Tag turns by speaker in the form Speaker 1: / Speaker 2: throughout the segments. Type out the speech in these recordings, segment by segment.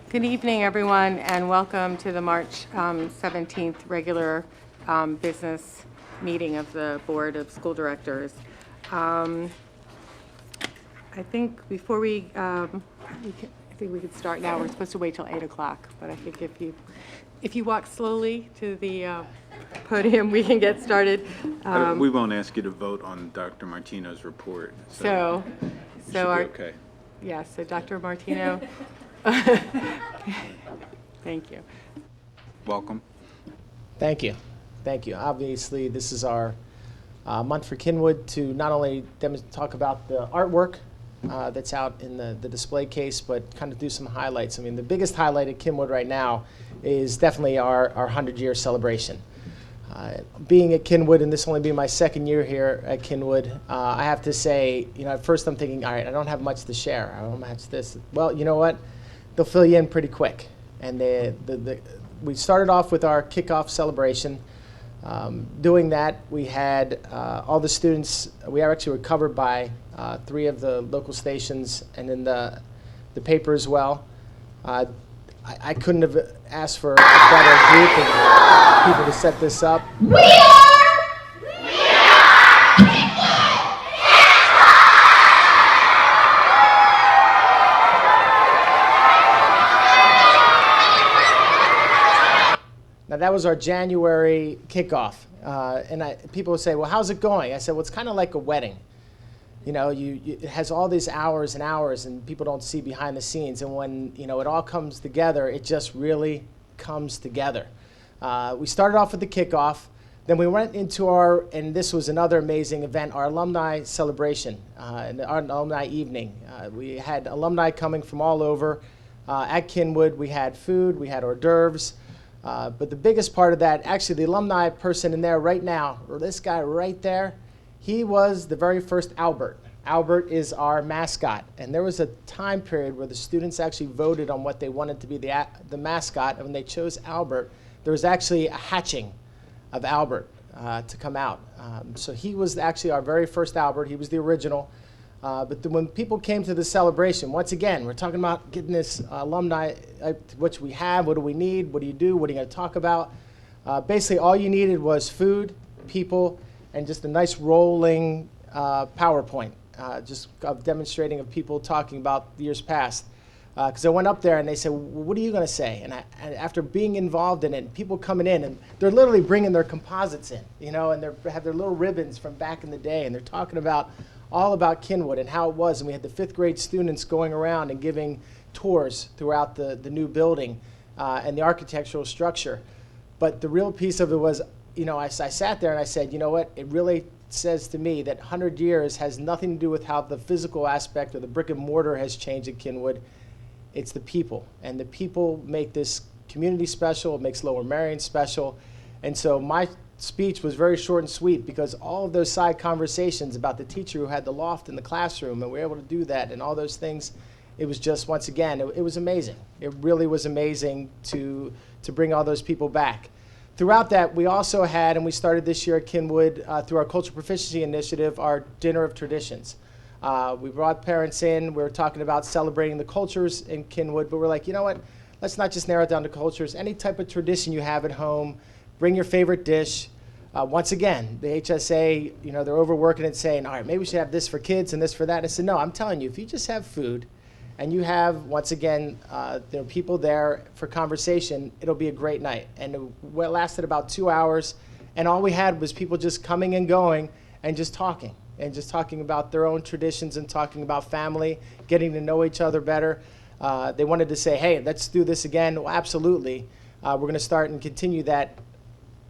Speaker 1: Good evening, everyone, and welcome to the March 17th regular business meeting of the Board of School Directors. I think before I think we could start now. We're supposed to wait till 8 o'clock, but I think if you walk slowly to the podium, we can get started.
Speaker 2: We won't ask you to vote on Dr. Martino's report.
Speaker 1: So
Speaker 2: should be okay.
Speaker 1: Yeah, so Dr. Martino. Thank you.
Speaker 2: Welcome.
Speaker 3: Thank you. Thank you. Obviously, this is our month for Kinwood to not only talk about the artwork that's out in the display case, but kind of do some highlights. I mean, the biggest highlight at Kinwood right now is definitely our 100-year celebration. Being at Kinwood, and this only being my second year here at Kinwood, I have to say, at first I'm thinking, all right, I don't have much to share. I don't have this. Well, you know what? They'll fill you in pretty quick. And we started off with our kickoff celebration. Doing that, we had all the students. We actually were covered by 3 of the local stations and then the paper as well. I couldn't have asked for a better group of people to set this up. Now, that was our January kickoff. And people would say, well, how's it going? I said, well, it's kind of like a wedding. It has all these hours and hours, and people don't see behind the scenes. And when, it all comes together, it just really comes together. We started off with the kickoff. Then we went into and this was another amazing event, our alumni celebration, and our alumni evening. We had alumni coming from all over. At Kinwood, we had food, we had hors d'oeuvres. But the biggest part of that, actually the alumni person in there right now, or this guy right there, he was the very first Albert. Albert is our mascot. And there was a time period where the students actually voted on what they wanted to be the mascot. And when they chose Albert, there was actually a hatching of Albert to come out. So he was actually our very first Albert. He was the original. But when people came to the celebration, once again, we're talking about getting this alumni, what we have, what do we need, what do you do, what are you going to talk about? Basically, all you needed was food, people, and just a nice rolling PowerPoint, just demonstrating of people talking about the years past. Because I went up there and they said, well, what are you going to say? And after being involved in it, people coming in, and they're literally bringing their composites in, and they have their little ribbons from back in the day, and they're talking all about Kinwood and how it was. And we had the 5th grade students going around and giving tours throughout the new building and the architectural structure. But the real piece of it was, I sat there and I said, you know what, it really says to me that 100 years has nothing to do with how the physical aspect or the brick and mortar has changed at Kinwood. It's the people. And the people make this community special. It makes Lower Merion special. And so my speech was very short and sweet because all of those side conversations about the teacher who had the loft in the classroom and we were able to do that and all those things, it was just, once again, it was amazing. It really was amazing to bring all those people back. Throughout that, we also had, and we started this year at Kinwood through our Cultural Proficiency Initiative, our Dinner of Traditions. We brought parents in. We were talking about celebrating the cultures in Kinwood, but we're like, you know what? Let's not just narrow it down to cultures. Any type of tradition you have at home, bring your favorite dish. Once again, the HSA, they're overworking it saying, all right, maybe we should have this for kids and this for that. And I said, no, I'm telling you, if you just have food and you have, once again, there are people there for conversation, it'll be a great night. And it lasted about 2 hours. And all we had was people just coming and going and just talking about their own traditions and talking about family, getting to know each other better. They wanted to say, hey, let's do this again. Well, absolutely. We're going to start and continue that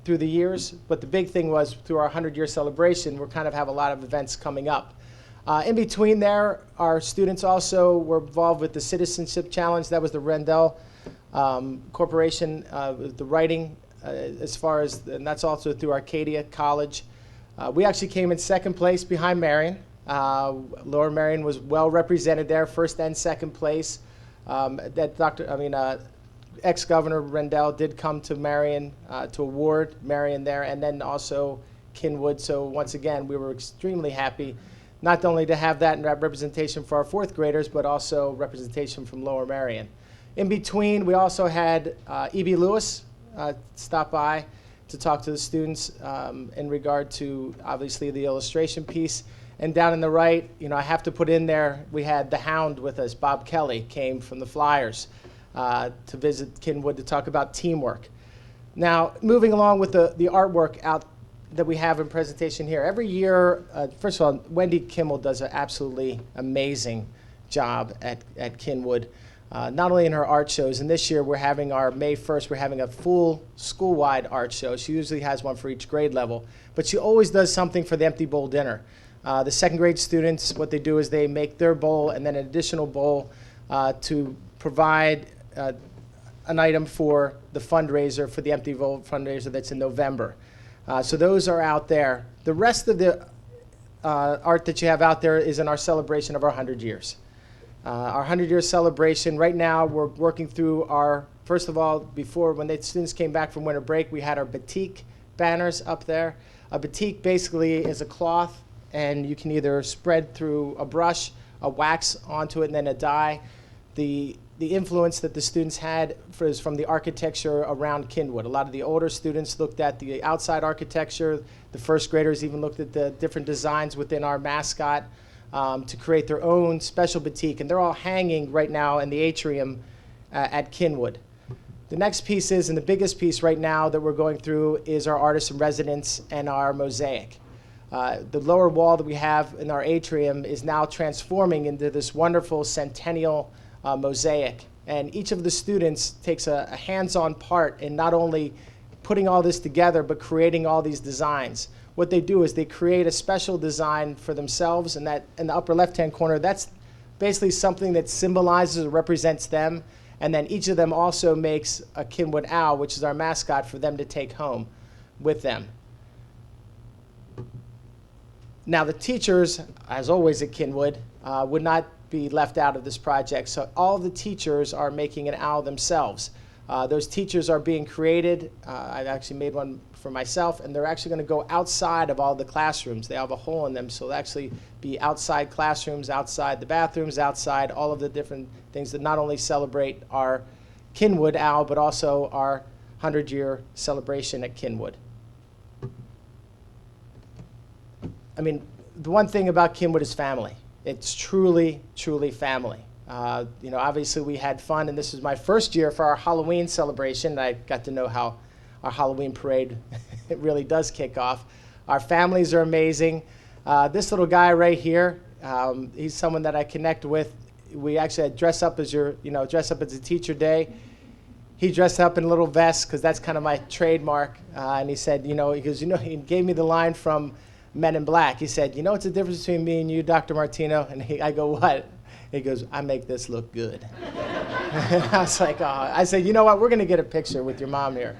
Speaker 3: through the years, but the big thing was through our 100-year celebration, we kind of have a lot of events coming up. In between there, our students also were involved with the Citizenship Challenge. That was the Rendell Corporation, the writing, and that's also through Arcadia College. We actually came in 2nd place behind Marion. Lower Merion was well represented there, 1st and 2nd place. Ex-Governor Rendell did come to Marion to award Marion there, and then also Kinwood. So once again, we were extremely happy not only to have that representation for our 4th graders, but also representation from Lower Merion. In between, we also had E.B. Lewis stop by to talk to the students in regard to, obviously, the illustration piece. And down in the right, I have to put in there, we had the Hound with us. Bob Kelly came from the Flyers to visit Kinwood to talk about teamwork. Now, moving along with the artwork out that we have in presentation here. Every year, first of all, Wendy Kimmel does an absolutely amazing job at Kinwood, not only in her art shows, and this year we're having our May 1st, we're having a full school-wide art show. She usually has one for each grade level, but she always does something for the empty bowl dinner. The second grade students, what they do is they make their bowl and then an additional bowl to provide an item for the fundraiser, for the empty bowl fundraiser that's in November. So those are out there. The rest of the art that you have out there is in our celebration of our 100 years. Our 100-year celebration, right now we're working through our, first of all, before when the students came back from winter break, we had our batik banners up there. A batik basically is a cloth, and you can either spread through a brush, a wax onto it, and then a dye. The influence that the students had is from the architecture around Kinwood. A lot of the older students looked at the outside architecture. The first graders even looked at the different designs within our mascot to create their own special batik. And they're all hanging right now in the atrium at Kinwood. The next piece is, and the biggest piece right now that we're going through, is our artists in residence and our mosaic. The lower wall that we have in our atrium is now transforming into this wonderful centennial mosaic, and each of the students takes a hands-on part in not only putting all this together but creating all these designs. What they do is they create a special design for themselves, and that in the upper left-hand corner, that's basically something that symbolizes or represents them, and then each of them also makes a Kinwood owl, which is our mascot, for them to take home with them. Now the teachers, as always at Kinwood, would not be left out of this project. So all the teachers are making an owl themselves. Those teachers are being created. I've actually made one for myself, and they're actually going to go outside of all the classrooms. They have a hole in them, so they'll actually be outside classrooms, outside the bathrooms, outside all of the different things that not only celebrate our Kinwood owl, but also our 100-year celebration at Kinwood. I mean, the one thing about Kinwood is family. It's truly, truly family. Obviously we had fun, and this was my first year for our Halloween celebration. I got to know how our Halloween parade it really does kick off. Our families are amazing. This little guy right here, he's someone that I connect with. We actually had dress up as a teacher day. He dressed up in a little vest because that's kind of my trademark. And he said, he gave me the line from Men in Black. He said, what's the difference between me and you, Dr. Martino? And I go, what? He goes, I make this look good. And I was like, oh. I said, you know what? We're going to get a picture with your mom here.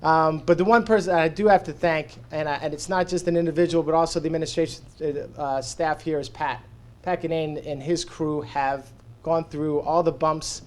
Speaker 3: But the one person I do have to thank, and it's not just an individual, but also the administration staff here, is Pat. Pat Ganane and his crew have gone through all the bumps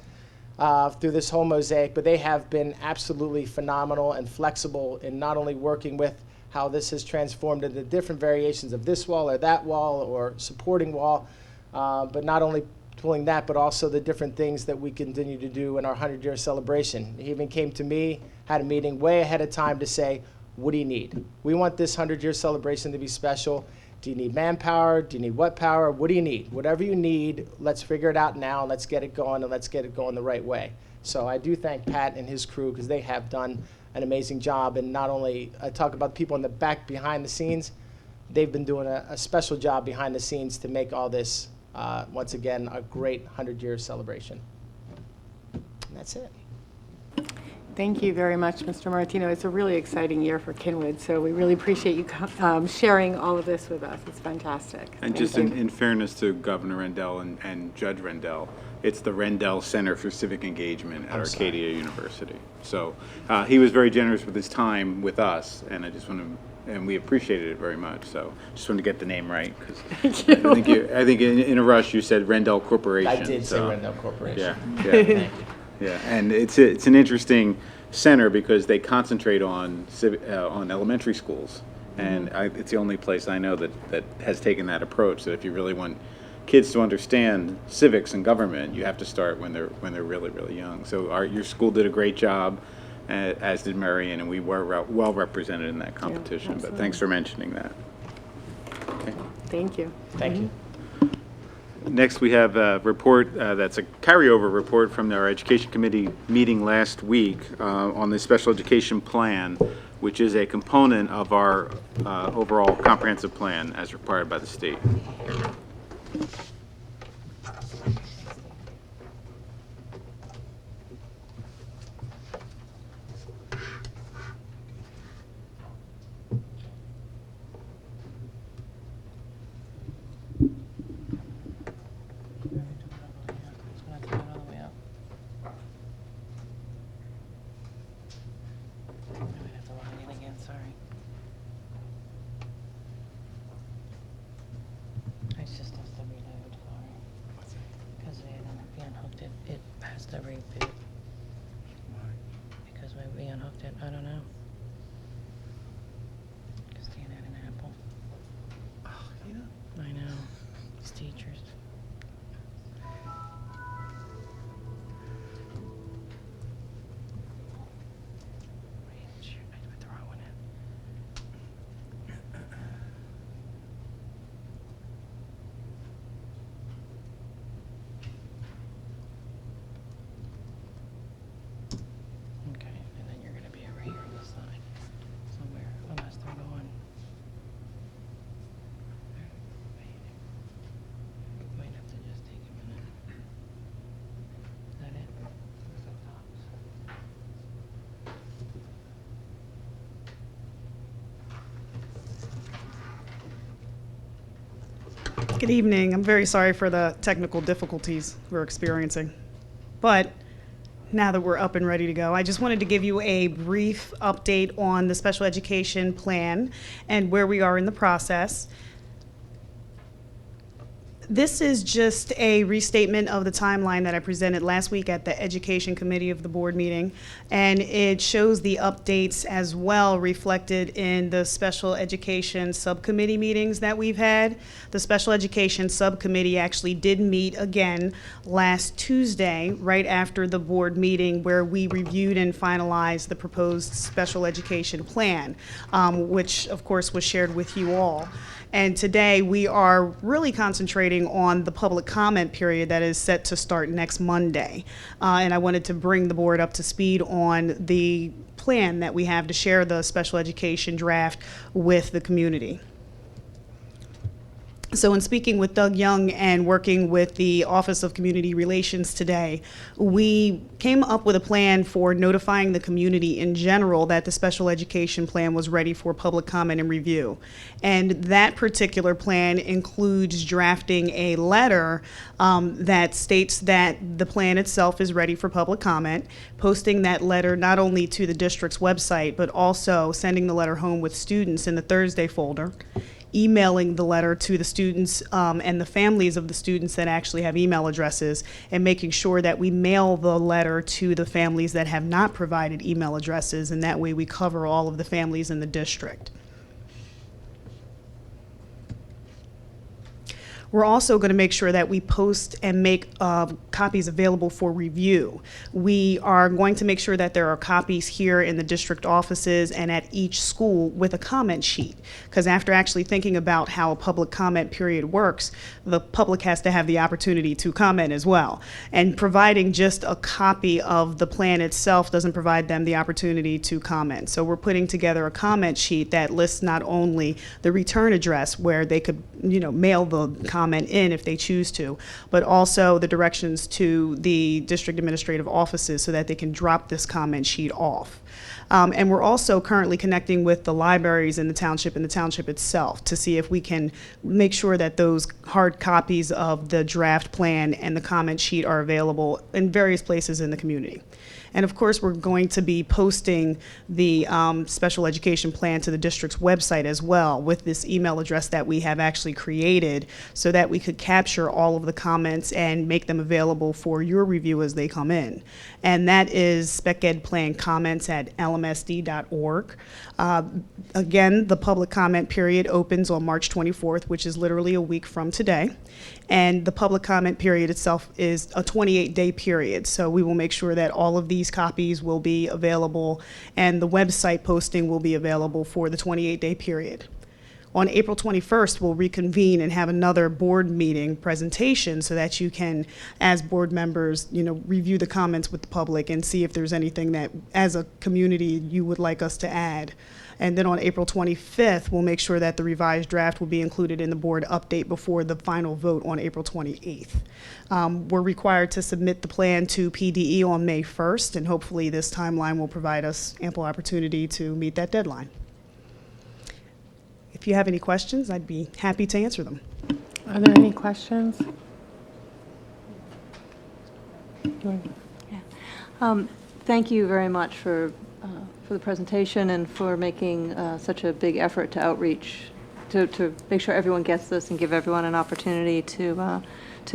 Speaker 3: through this whole mosaic, but they have been absolutely phenomenal and flexible in not only working with how this has transformed into different variations of this wall or that wall or supporting wall, but not only pulling that, but also the different things that we continue to do in our 100-year celebration. He even came to me, had a meeting way ahead of time to say, what do you need? We want this 100-year celebration to be special. Do you need manpower? Do you need what power? What do you need? Whatever you need, let's figure it out now, and let's get it going, and let's get it going the right way. So I do thank Pat and his crew, because they have done an amazing job. And not only, I talk about people in the back behind the scenes, they've been doing a special job behind the scenes to make all this, once again, a great 100-year celebration. And that's it.
Speaker 1: Thank you very much, Mr. Martino. It's a really exciting year for Kinwood, so we really appreciate you sharing all of this with us. It's fantastic.
Speaker 2: And
Speaker 1: Thank
Speaker 2: just
Speaker 1: you.
Speaker 2: in fairness to Governor Rendell and Judge Rendell, it's the Rendell Center for Civic Engagement at Arcadia University. So he was very generous with his time with us, and I just want to, and we appreciated it very much. So just wanted to get the name right, because I think in a rush you said Rendell Corporation.
Speaker 3: I did say Rendell Corporation.
Speaker 2: Yeah.
Speaker 3: Thank you.
Speaker 2: Yeah, and it's an interesting center because they concentrate on elementary schools, and it's the only place I know that has taken that approach. That if you really want kids to understand civics and government, you have to start when they're really, really young. So your school did a great job, as did Marion, and we were well represented in that competition. But thanks for mentioning that. Okay.
Speaker 1: Thank you.
Speaker 3: Thank you.
Speaker 2: Next, we have a report that's a carryover report from our Education Committee meeting last week on the special education plan, which is a component of our overall comprehensive plan as required by the state.
Speaker 4: It's just has to reload, sorry. Because we unhooked it, it has to reboot. Because when we unhooked it, I don't know. Christine had an apple.
Speaker 2: Oh, yeah.
Speaker 4: I know, it's teachers. Wait, shoot, I put the wrong one in. Okay, and then you're gonna be over here on the side, somewhere, unless they're going. Might have to just take a minute. Is that it?
Speaker 5: Good evening. I'm very sorry for the technical difficulties we're experiencing. But now that we're up and ready to go, I just wanted to give you a brief update on the special education plan and where we are in the process. This is just a restatement of the timeline that I presented last week at the Education Committee of the board meeting, and it shows the updates as well reflected in the special education subcommittee meetings that we've had. The special education subcommittee actually did meet again last Tuesday, right after the board meeting, where we reviewed and finalized the proposed special education plan, which of course was shared with you all. And today we are really concentrating on the public comment period that is set to start next Monday. And I wanted to bring the board up to speed on the plan that we have to share the special education draft with the community. So in speaking with Doug Young and working with the Office of Community Relations today, we came up with a plan for notifying the community in general that the special education plan was ready for public comment and review. And that particular plan includes drafting a letter that states that the plan itself is ready for public comment, posting that letter not only to the district's website, but also sending the letter home with students in the Thursday folder, emailing the letter to the students and the families of the students that actually have email addresses, and making sure that we mail the letter to the families that have not provided email addresses, and that way we cover all of the families in the district. We're also going to make sure that we post and make copies available for review. We are going to make sure that there are copies here in the district offices and at each school with a comment sheet, because after actually thinking about how a public comment period works, the public has to have the opportunity to comment as well. And providing just a copy of the plan itself doesn't provide them the opportunity to comment. So we're putting together a comment sheet that lists not only the return address where they could, mail the comment in if they choose to, but also the directions to the district administrative offices so that they can drop this comment sheet off. And we're also currently connecting with the libraries in the township and the township itself to see if we can make sure that those hard copies of the draft plan and the comment sheet are available in various places in the community. And of course, we're going to be posting the special education plan to the district's website as well with this email address that we have actually created so that we could capture all of the comments and make them available for your review as they come in. And that is specedplancomments@lmsd.org. Again, the public comment period opens on March 24th, which is literally a week from today. And the public comment period itself is a 28-day period. So we will make sure that all of these copies will be available and the website posting will be available for the 28-day period. On April 21st, we'll reconvene and have another board meeting presentation so that you can, as board members, review the comments with the public and see if there's anything that, as a community, you would like us to add. And then on April 25th, we'll make sure that the revised draft will be included in the board update before the final vote on April 28th. We're required to submit the plan to PDE on May 1st, and hopefully this timeline will provide us ample opportunity to meet that deadline. If you have any questions, I'd be happy to answer them.
Speaker 1: Are there any questions?
Speaker 6: Thank you very much for the presentation and for making such a big effort to outreach, to make sure everyone gets this and give everyone an opportunity to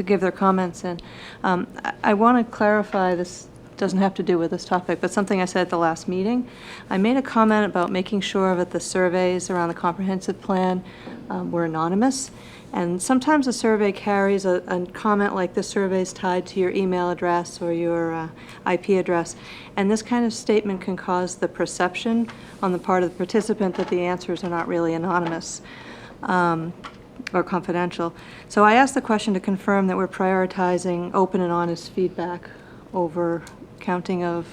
Speaker 6: give their comments. And I want to clarify, this doesn't have to do with this topic, but something I said at the last meeting. I made a comment about making sure that the surveys around the comprehensive plan were anonymous. And sometimes a survey carries a comment like this survey is tied to your email address or your IP address. And this kind of statement can cause the perception on the part of the participant that the answers are not really anonymous or confidential. So I asked the question to confirm that we're prioritizing open and honest feedback over counting of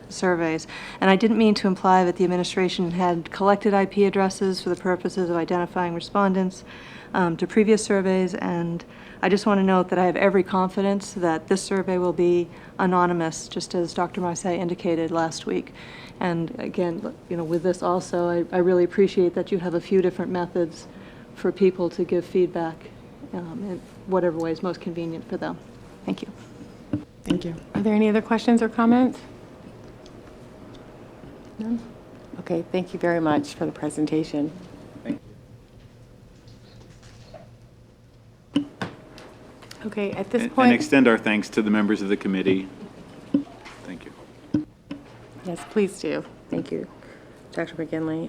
Speaker 6: surveys. And I didn't mean to imply that the administration had collected IP addresses for the purposes of identifying respondents to previous surveys, and I just want to note that I have every confidence that this survey will be anonymous, just as Dr. Marseille indicated last week. And again, with this also, I really appreciate that you have a few different methods for people to give feedback in whatever way is most convenient for them. Thank you.
Speaker 5: Thank you.
Speaker 1: Are there any other questions or comments? None? Okay, thank you very much for the presentation.
Speaker 2: Thank
Speaker 1: Okay, at this
Speaker 2: And
Speaker 1: point.
Speaker 2: extend our thanks to the members of the committee. Thank you.
Speaker 1: Yes, please do. Thank you, Dr. McGinley.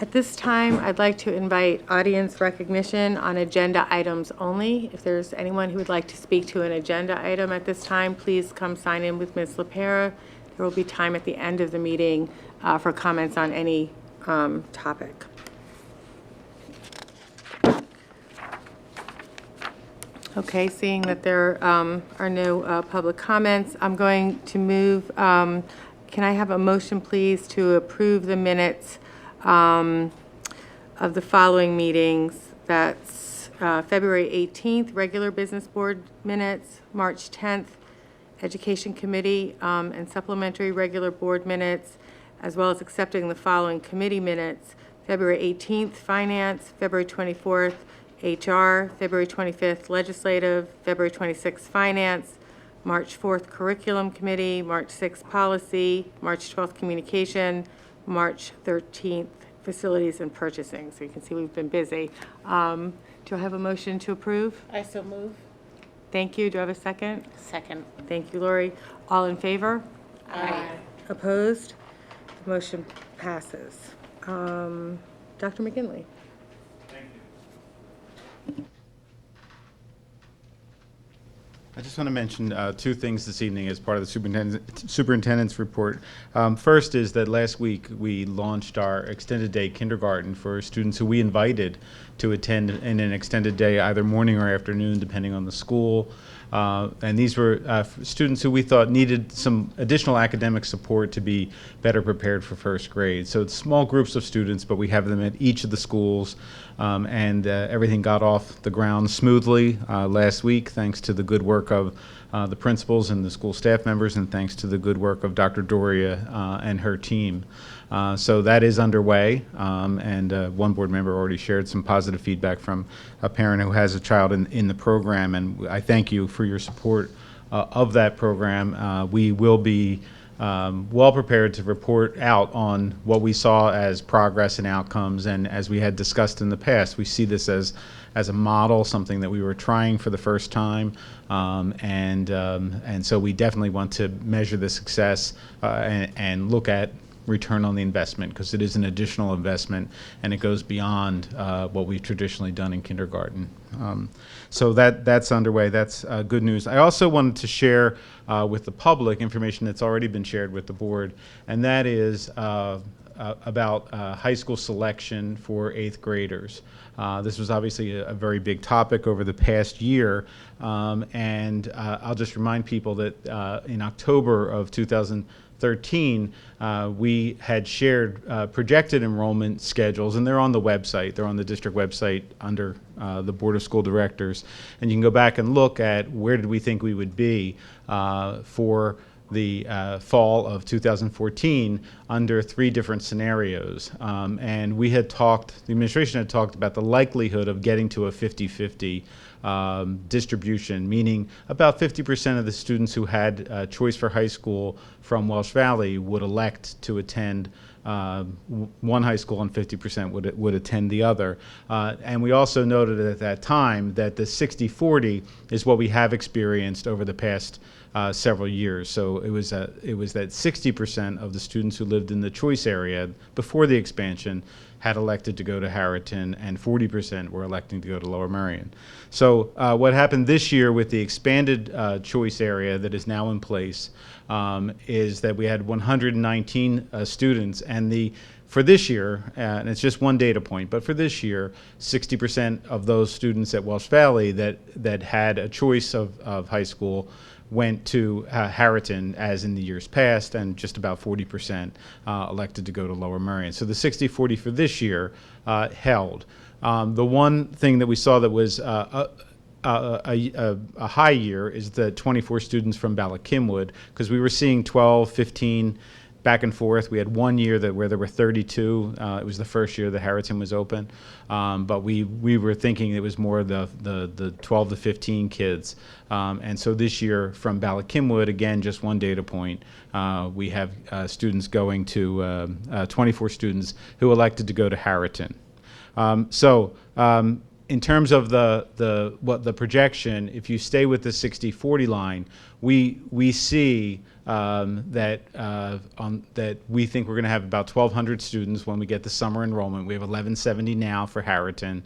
Speaker 1: At this time, I'd like to invite audience recognition on agenda items only. If there's anyone who would like to speak to an agenda item at this time, please come sign in with Ms. LaPera. There will be time at the end of the meeting for comments on any topic. Okay, seeing that there are no public comments, I'm going to move, can I have a motion, please, to approve the minutes of the following meetings? That's February 18th, regular business board minutes, March 10th, Education Committee and supplementary regular board minutes, as well as accepting the following committee minutes: February 18th, Finance; February 24th, HR; February 25th, Legislative; February 26th, Finance; March 4th, Curriculum Committee; March 6th, Policy; March 12th, Communication; March 13th, Facilities and Purchasing. So you can see we've been busy. Do I have a motion to approve?
Speaker 4: I so move.
Speaker 1: Thank you. Do I have a second?
Speaker 4: Second.
Speaker 1: Thank you, Lori. All in favor?
Speaker 4: Aye.
Speaker 1: Opposed? The motion passes. Dr. McGinley?
Speaker 2: I just want to mention two things this evening as part of the superintendent's report. First is that last week we launched our extended day kindergarten for students who we invited to attend in an extended day, either morning or afternoon, depending on the school. And these were students who we thought needed some additional academic support to be better prepared for first grade. So it's small groups of students, but we have them at each of the schools. And everything got off the ground smoothly last week, thanks to the good work of the principals and the school staff members, and thanks to the good work of Dr. Doria and her team. So that is underway, and one board member already shared some positive feedback from a parent who has a child in the program, and I thank you for your support of that program. We will be well prepared to report out on what we saw as progress and outcomes. And as we had discussed in the past, we see this as a model, something that we were trying for the first time. And so we definitely want to measure the success and look at return on the investment, because it is an additional investment and it goes beyond what we've traditionally done in kindergarten. So that's underway. That's good news. I also wanted to share with the public information that's already been shared with the board, and that is about high school selection for 8th graders. This was obviously a very big topic over the past year, and I'll just remind people that in October of 2013, we had shared projected enrollment schedules, and they're on the website. They're on the district website under the Board of School Directors, and you can go back and look at where did we think we would be for the fall of 2014 under 3 different scenarios. And we had talked, the administration had talked about the likelihood of getting to a 50-50 distribution, meaning about 50% of the students who had choice for high school from Welsh Valley would elect to attend one high school and 50% would attend the other. And we also noted at that time that the 60-40 is what we have experienced over the past several years. So it was that 60% of the students who lived in the choice area before the expansion had elected to go to Harriton, and 40% were electing to go to Lower Merion. So what happened this year with the expanded choice area that is now in place is that we had 119 students, and for this year, and it's just one data point, but for this year, 60% of those students at Welsh Valley that had a choice of high school went to Harriton, as in the years past, and just about 40% elected to go to Lower Merion. So the 60-40 for this year held. The one thing that we saw that was a high year is the 24 students from Ballackinwood, because we were seeing 12, 15 back and forth. We had one year where there were 32. It was the first year that Harriton was open, but we were thinking it was more the 12 to 15 kids. And so this year from Ballackinwood, again, just one data point, we have students going to 24 students who elected to go to Harriton. In terms of the projection, if you stay with the 60-40 line, we see that we think we're going to have about 1,200 students when we get the summer enrollment. We have 1,170 now for Harriton,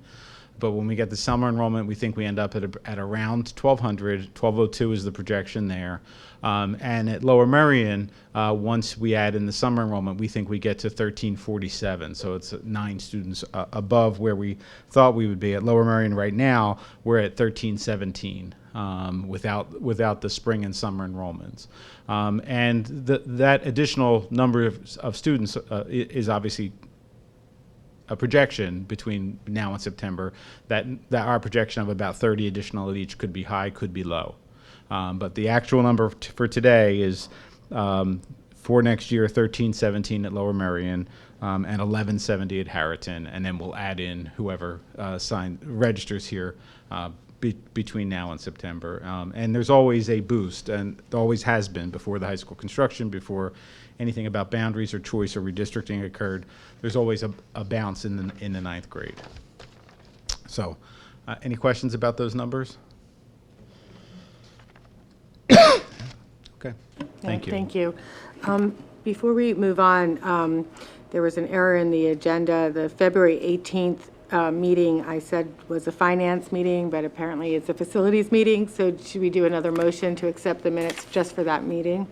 Speaker 2: but when we get the summer enrollment, we think we end up at around 1,200. 1,202 is the projection there. And at Lower Merion, once we add in the summer enrollment, we think we get to 1,347. So it's 9 students above where we thought we would be. At Lower Merion right now, we're at 1,317 without the spring and summer enrollments. And that additional number of students is obviously a projection between now and September. That our projection of about 30 additional at each could be high, could be low. But the actual number for today is for next year, 1,317 at Lower Merion and 1,170 at Harriton, and then we'll add in whoever registers here between now and September. And there's always a boost, and there always has been before the high school construction, before anything about boundaries or choice or redistricting occurred. There's always a bounce in the 9th grade. So, any questions about those numbers? Okay, thank you.
Speaker 1: Thank you. Before we move on, there was an error in the agenda. The February 18th meeting, I said was a finance meeting, but apparently it's a facilities meeting. So should we do another motion to accept the minutes just for that meeting?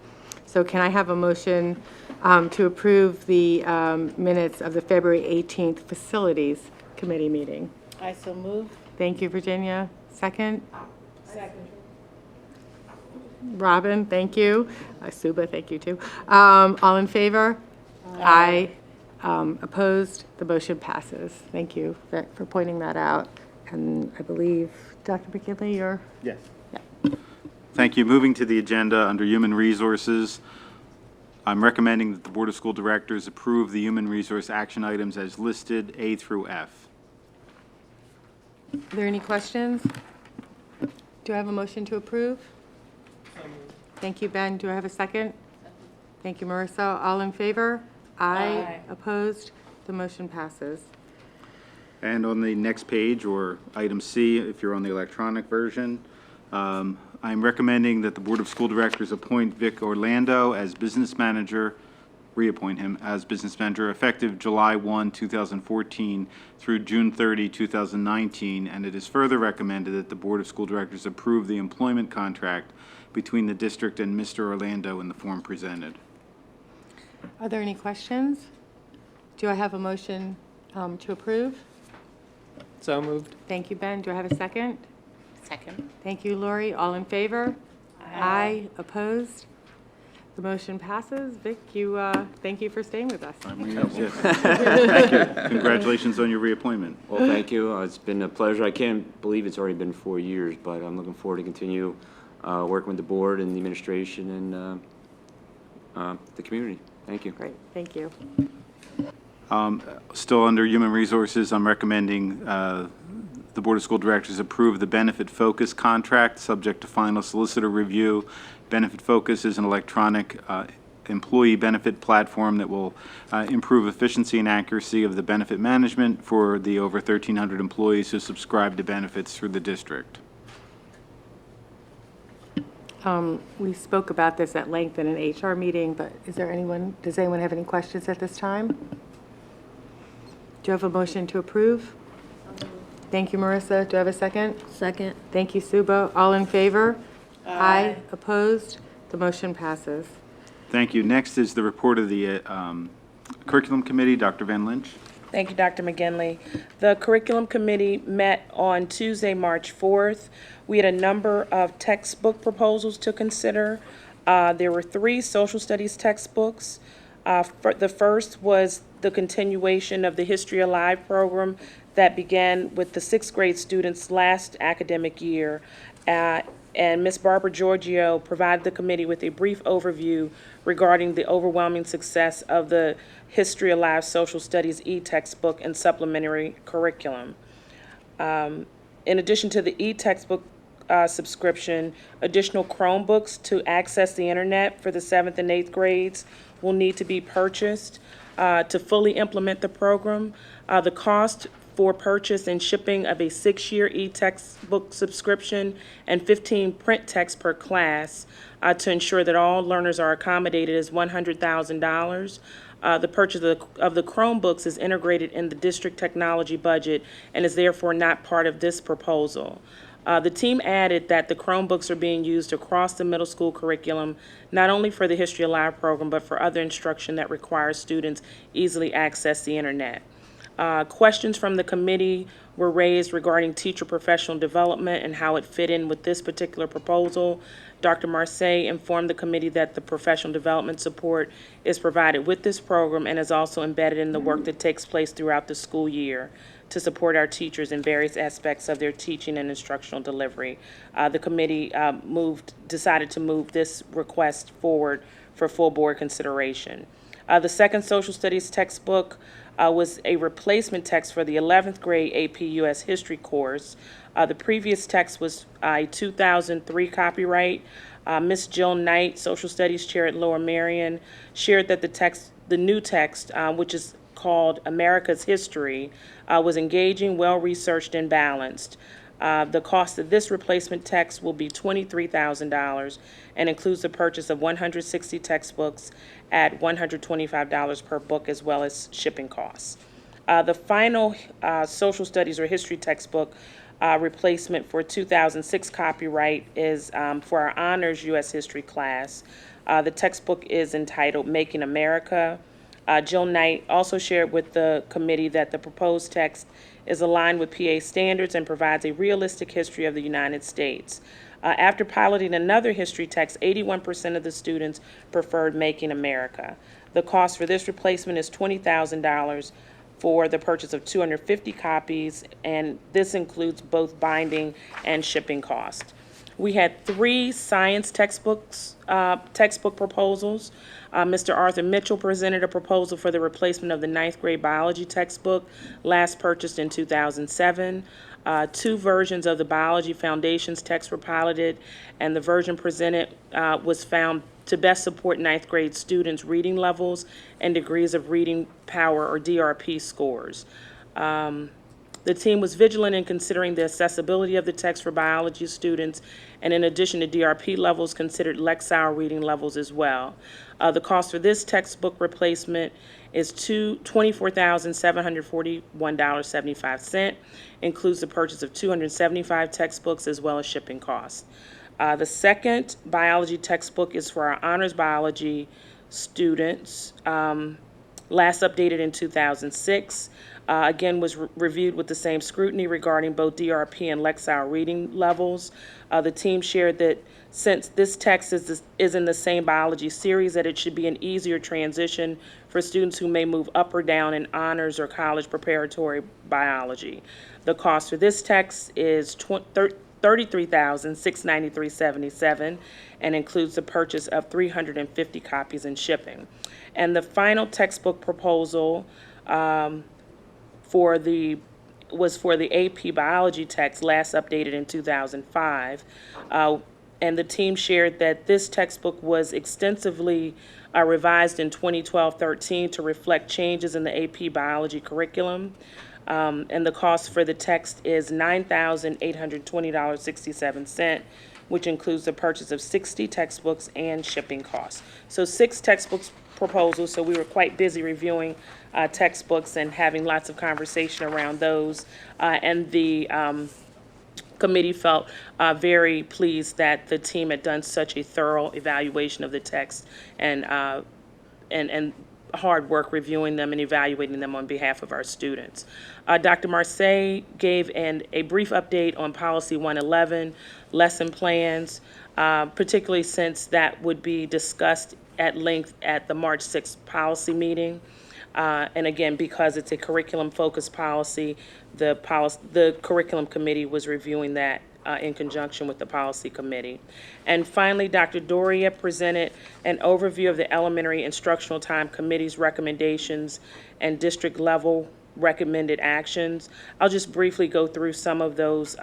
Speaker 1: So can I have a motion to approve the minutes of the February 18th Facilities Committee meeting?
Speaker 4: I so move.
Speaker 1: Thank you, Virginia. Second? Second. Robin, thank you. Suba, thank you too. All in favor? Aye. Opposed? The motion passes. Thank you for pointing that out. And I believe, Dr. McKinley, you're?
Speaker 2: Yes. Yeah. Thank you. Moving to the agenda under Human Resources, I'm recommending that the Board of School Directors approve the human resource action items as listed, A through F.
Speaker 1: Are there any questions? Do I have a motion to approve? Thank you, Ben. Do I have a second? Thank you, Marissa. All in favor? Aye. Opposed? The motion passes.
Speaker 2: And on the next page, or item C, if you're on the electronic version, I'm recommending that the Board of School Directors appoint Vic Orlando as business manager, reappoint him as business manager effective July 1, 2014 through June 30, 2019, and it is further recommended that the Board of School Directors approve the employment contract between the district and Mr. Orlando in the form presented.
Speaker 1: Are there any questions? Do I have a motion to approve?
Speaker 7: So moved.
Speaker 1: Thank you, Ben. Do I have a second?
Speaker 4: Second.
Speaker 1: Thank you, Lori. All in favor? Aye. Opposed? The motion passes. Vic, thank you for staying with us.
Speaker 2: Yes. Thank you. Congratulations on your reappointment.
Speaker 8: Well, thank you. It's been a pleasure. I can't believe it's already been 4 years, but I'm looking forward to continue working with the board and the administration and the community. Thank you.
Speaker 1: Great, thank you.
Speaker 2: Still under Human Resources, I'm recommending the Board of School Directors approve the Benefit Focus contract, subject to final solicitor review. Benefit Focus is an electronic employee benefit platform that will improve efficiency and accuracy of the benefit management for the over 1,300 employees who subscribe to benefits through the district.
Speaker 1: We spoke about this at length in an HR meeting, but does anyone have any questions at this time? Do you have a motion to approve? Thank you, Marissa. Do I have a second?
Speaker 6: Second.
Speaker 1: Thank you, Suba. All in favor? Aye. Opposed? The motion passes.
Speaker 2: Thank you. Next is the report of the Curriculum Committee. Dr. Van Lynch.
Speaker 7: Thank you, Dr. McGinley. The Curriculum Committee met on Tuesday, March 4th. We had a number of textbook proposals to consider. There were 3 social studies textbooks. The first was the continuation of the History Alive program that began with the 6th grade students last academic year. And Ms. Barbara Giorgio provided the committee with a brief overview regarding the overwhelming success of the History Alive Social Studies e-textbook and supplementary curriculum. In addition to the e-textbook subscription, additional Chromebooks to access the internet for the 7th and 8th grades will need to be purchased to fully implement the program. The cost for purchase and shipping of a 6-year e-textbook subscription and 15 print texts per class to ensure that all learners are accommodated is $100,000. The purchase of the Chromebooks is integrated in the district technology budget and is therefore not part of this proposal. The team added that the Chromebooks are being used across the middle school curriculum, not only for the History Alive program, but for other instruction that requires students easily access the internet. Questions from the committee were raised regarding teacher professional development and how it fit in with this particular proposal. Dr. Marseille informed the committee that the professional development support is provided with this program and is also embedded in the work that takes place throughout the school year to support our teachers in various aspects of their teaching and instructional delivery. The committee decided to move this request forward for full board consideration. The second social studies textbook was a replacement text for the 11th grade AP US History course. The previous text was a 2003 copyright. Ms. Jill Knight, Social Studies Chair at Lower Merion, shared that the new text, which is called America's History, was engaging, well-researched, and balanced. The cost of this replacement text will be $23,000 and includes the purchase of 160 textbooks at $125 per book, as well as shipping costs. The final social studies or history textbook replacement for 2006 copyright is for our honors U.S. history class. The textbook is entitled Making America. Jill Knight also shared with the committee that the proposed text is aligned with PA standards and provides a realistic history of the United States. After piloting another history text, 81% of the students preferred Making America. The cost for this replacement is $20,000 for the purchase of 250 copies, and this includes both binding and shipping costs. We had 3 science textbook proposals. Mr. Arthur Mitchell presented a proposal for the replacement of the 9th grade biology textbook, last purchased in 2007. 2 versions of the Biology Foundations text were piloted, and the version presented was found to best support 9th grade students' reading levels and degrees of reading power, or DRP scores. The team was vigilant in considering the accessibility of the text for biology students, and in addition to DRP levels, considered Lexile reading levels as well. The cost for this textbook replacement is $24,741.75, includes the purchase of 275 textbooks as well as shipping costs. The second biology textbook is for our honors biology students, last updated in 2006. Again, was reviewed with the same scrutiny regarding both DRP and Lexile reading levels. The team shared that since this text is in the same biology series, that it should be an easier transition for students who may move up or down in honors or college preparatory biology. The cost for this text is $33,693.77 and includes the purchase of 350 copies and shipping. And the final textbook proposal for the AP Biology text, last updated in 2005. And the team shared that this textbook was extensively revised in 2012-13 to reflect changes in the AP Biology curriculum. And the cost for the text is $9,820.67, which includes the purchase of 60 textbooks and shipping costs. So 6 textbooks proposals, so we were quite busy reviewing textbooks and having lots of conversation around those. And the committee felt very pleased that the team had done such a thorough evaluation of the text and hard work reviewing them and evaluating them on behalf of our students. Dr. Marseille gave a brief update on Policy 111, lesson plans, particularly since that would be discussed at length at the March 6th policy meeting. And again, because it's a curriculum-focused policy, the curriculum committee was reviewing that in conjunction with the policy committee. And finally, Dr. Doria presented an overview of the Elementary Instructional Time Committee's recommendations and district-level recommended actions. I'll just briefly go through some of those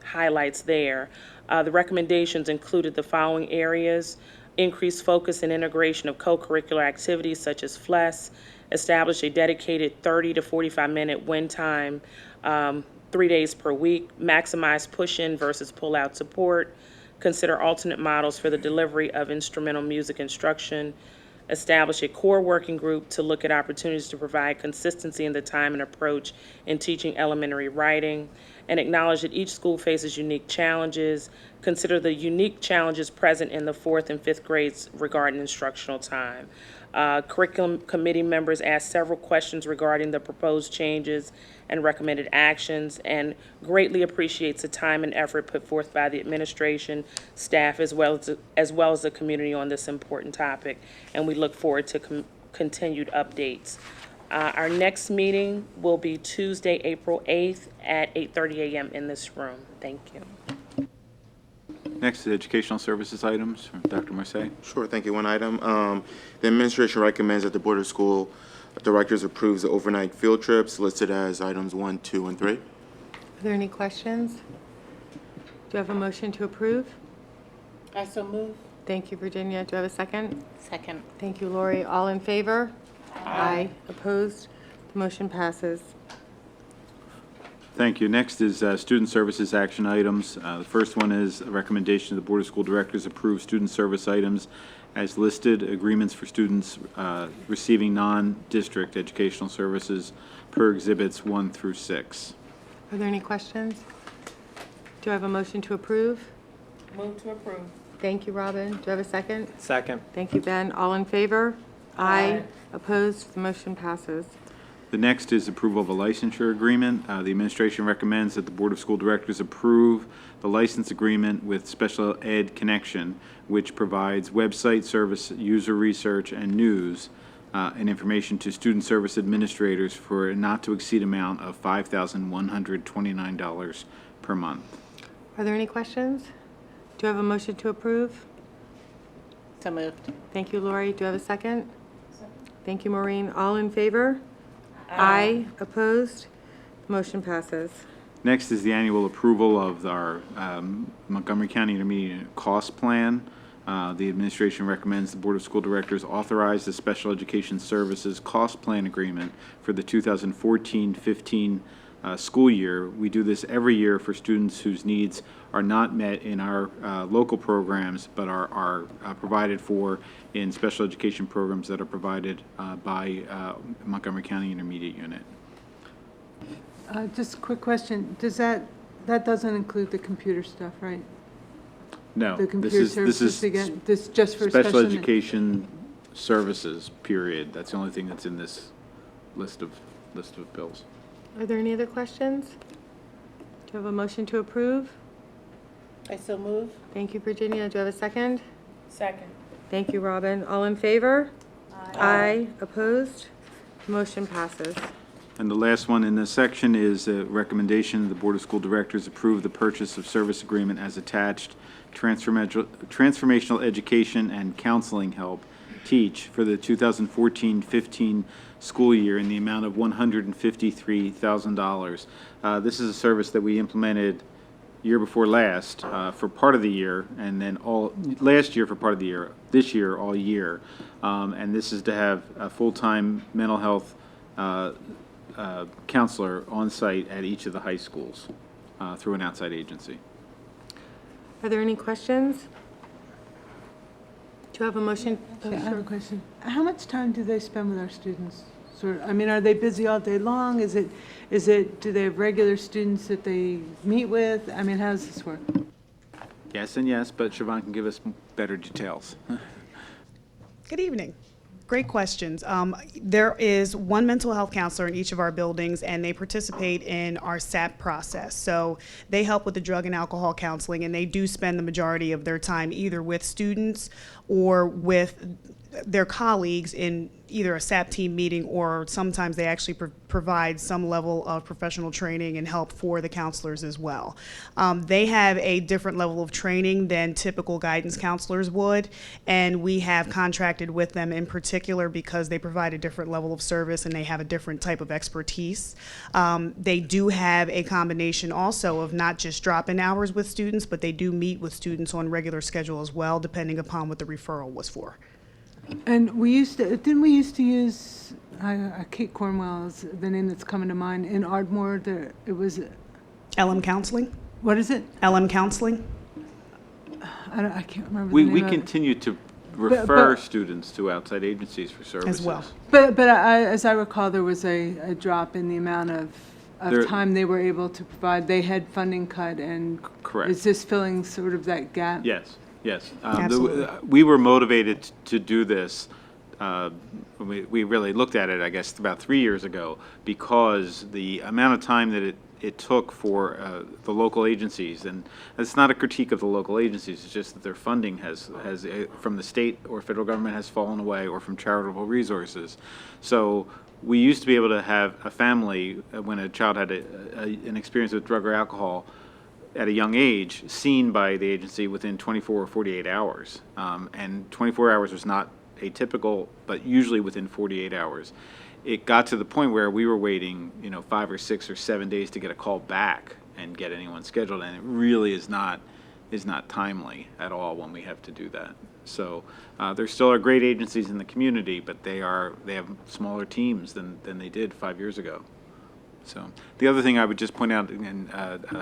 Speaker 7: highlights there. The recommendations included the following areas: increased focus and integration of co-curricular activities such as FLES, establish a dedicated 30 to 45-minute win time 3 days per week, maximize push-in versus pull-out support, consider alternate models for the delivery of instrumental music instruction, establish a core working group to look at opportunities to provide consistency in the time and approach in teaching elementary writing, and acknowledge that each school faces unique challenges, consider the unique challenges present in the 4th and 5th grades regarding instructional time. Curriculum committee members asked several questions regarding the proposed changes and recommended actions, and greatly appreciates the time and effort put forth by the administration, staff, as well as the community on this important topic, and we look forward to continued updates. Our next meeting will be Tuesday, April 8th at 8:30 a.m. in this room. Thank you.
Speaker 2: Next is educational services items from Dr. Marseille.
Speaker 9: Sure, thank you. One item. The administration recommends that the Board of School Directors approves the overnight field trips listed as items 1, 2, and 3.
Speaker 1: Are there any questions? Do I have a motion to approve?
Speaker 4: I so move.
Speaker 1: Thank you, Virginia. Do I have a second?
Speaker 4: Second.
Speaker 1: Thank you, Lori. All in favor? Aye. Opposed? The motion passes.
Speaker 2: Thank you. Next is student services action items. The first one is a recommendation the Board of School Directors approve student service items as listed, agreements for students receiving non-district educational services per exhibits 1 through 6.
Speaker 1: Are there any questions? Do I have a motion to approve?
Speaker 7: Move to approve.
Speaker 1: Thank you, Robin. Do I have a second?
Speaker 10: Second.
Speaker 1: Thank you, Ben. All in favor? Aye. Opposed? The motion passes.
Speaker 2: The next is approval of a licensure agreement. The administration recommends that the Board of School Directors approve the license agreement with Special Ed Connection, which provides website service, user research, and news and information to student service administrators for a not-to-exceed amount of $5,129 per month.
Speaker 1: Are there any questions? Do I have a motion to approve?
Speaker 4: So moved.
Speaker 1: Thank you, Lori. Do I have a second? Thank you, Maureen. All in favor? Aye. Opposed? The motion passes.
Speaker 2: Next is the annual approval of our Montgomery County Intermediate Cost Plan. The administration recommends the Board of School Directors authorize the Special Education Services Cost Plan Agreement for the 2014-15 school year. We do this every year for students whose needs are not met in our local programs, but are provided for in special education programs that are provided by Montgomery County Intermediate Unit.
Speaker 10: Just a quick question, that doesn't include the computer stuff, right?
Speaker 2: No,
Speaker 10: The
Speaker 2: this
Speaker 10: computer
Speaker 2: is
Speaker 10: services again, this just for
Speaker 2: special
Speaker 10: special
Speaker 2: education services, period. That's the only thing that's in this list of bills.
Speaker 1: Are there any other questions? Do you have a motion to approve?
Speaker 7: I so move.
Speaker 1: Thank you, Virginia. Do you have a second?
Speaker 7: Second.
Speaker 1: Thank you, Robin. All in favor? Aye. Opposed? Motion passes.
Speaker 2: And the last one in this section is a recommendation the Board of School Directors approve the purchase of service agreement as attached, transformational education and counseling help, TEACH, for the 2014-15 school year in the amount of $153,000. This is a service that we implemented year before last for part of the year, and then last year for part of the year, this year all year. And this is to have a full-time mental health counselor on site at each of the high schools through an outside agency.
Speaker 1: Are there any questions? Do you have a motion?
Speaker 10: I have a question. How much time do they spend with our students? I mean, are they busy all day long? Do they have regular students that they meet with? I mean, how does this work?
Speaker 2: Yes and yes, but Siobhan can give us better details.
Speaker 5: Good evening. Great questions. There is one mental health counselor in each of our buildings, and they participate in our SAP process. So they help with the drug and alcohol counseling, and they do spend the majority of their time either with students or with their colleagues in either a SAP team meeting, or sometimes they actually provide some level of professional training and help for the counselors as well. They have a different level of training than typical guidance counselors would, and we have contracted with them in particular because they provide a different level of service and they have a different type of expertise. They do have a combination also of not just drop-in hours with students, but they do meet with students on regular schedule as well, depending upon what the referral was for.
Speaker 10: And didn't we used to use, Kate Cornwell is the name that's coming to mind, in Ardmore, it was,
Speaker 5: LM Counseling?
Speaker 10: what is it?
Speaker 5: LM Counseling?
Speaker 10: I can't remember the
Speaker 2: We
Speaker 10: name of it.
Speaker 2: continue to refer students to outside agencies for services.
Speaker 5: As well.
Speaker 10: But as I recall, there was a drop in the amount of
Speaker 2: There-
Speaker 10: time they were able to provide. They had funding cut, and
Speaker 2: Correct.
Speaker 10: is this filling sort of that gap?
Speaker 2: Yes, yes.
Speaker 5: Absolutely.
Speaker 2: We were motivated to do this. We really looked at it, I guess, about 3 years ago, because the amount of time that it took for the local agencies, and it's not a critique of the local agencies, it's just that their funding has from the state or federal government has fallen away, or from charitable resources. So we used to be able to have a family, when a child had an experience with drug or alcohol at a young age, seen by the agency within 24 or 48 hours. And 24 hours was not atypical, but usually within 48 hours. It got to the point where we were waiting, 5 or 6 or 7 days to get a call back and get anyone scheduled, and it really is not timely at all when we have to do that. So there still are great agencies in the community, but they have smaller teams than they did 5 years ago. So the other thing I would just point out, and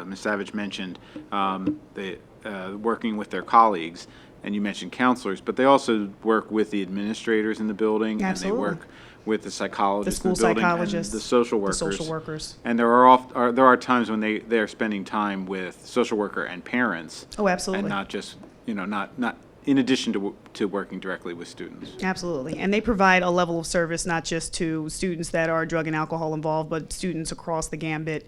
Speaker 2: Ms. Savage mentioned, working with their colleagues, and you mentioned counselors, but they also work with the administrators in the building.
Speaker 5: Absolutely.
Speaker 2: And they work with the psychologists
Speaker 5: The
Speaker 2: in the
Speaker 5: school
Speaker 2: building, and
Speaker 5: psychologists,
Speaker 2: the social
Speaker 5: the
Speaker 2: workers.
Speaker 5: social workers.
Speaker 2: And there are times when they're spending time with social worker and parents.
Speaker 5: Oh, absolutely.
Speaker 2: And not just, not in addition to working directly with students.
Speaker 5: Absolutely. And they provide a level of service not just to students that are drug and alcohol involved, but students across the gambit,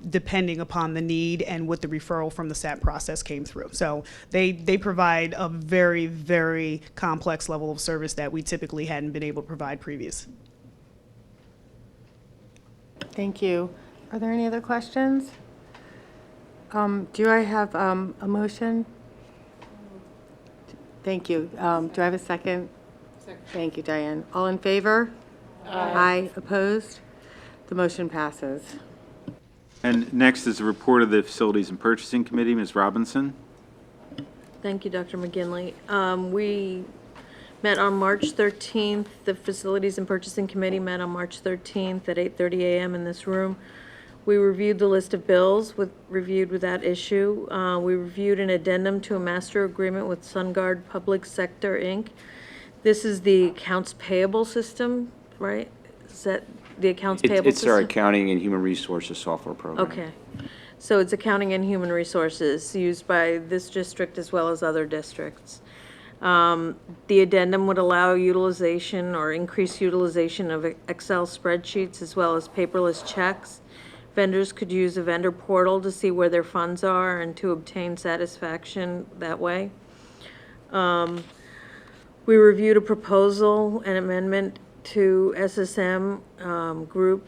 Speaker 5: depending upon the need and what the referral from the SAP process came through. So they provide a very, very complex level of service that we typically hadn't been able to provide previous.
Speaker 1: Thank you. Are there any other questions? Do I have a motion? Thank you. Do I have a second? Second. Thank you, Diane. All in favor? Aye. Opposed? The motion passes.
Speaker 2: And next is a report of the Facilities and Purchasing Committee. Ms. Robinson?
Speaker 6: Thank you, Dr. McGinley. We met on March 13th. The Facilities and Purchasing Committee met on March 13th at 8:30 a.m. in this room. We reviewed the list of bills reviewed with that issue. We reviewed an addendum to a master agreement with SunGuard Public Sector, Inc. This is the accounts payable system, right? Is that the accounts payable
Speaker 8: It's
Speaker 6: system?
Speaker 8: our accounting and human resources software program.
Speaker 6: Okay. So it's accounting and human resources used by this district as well as other districts. The addendum would allow utilization or increased utilization of Excel spreadsheets as well as paperless checks. Vendors could use a vendor portal to see where their funds are and to obtain satisfaction that way. We reviewed a proposal and amendment to SSM group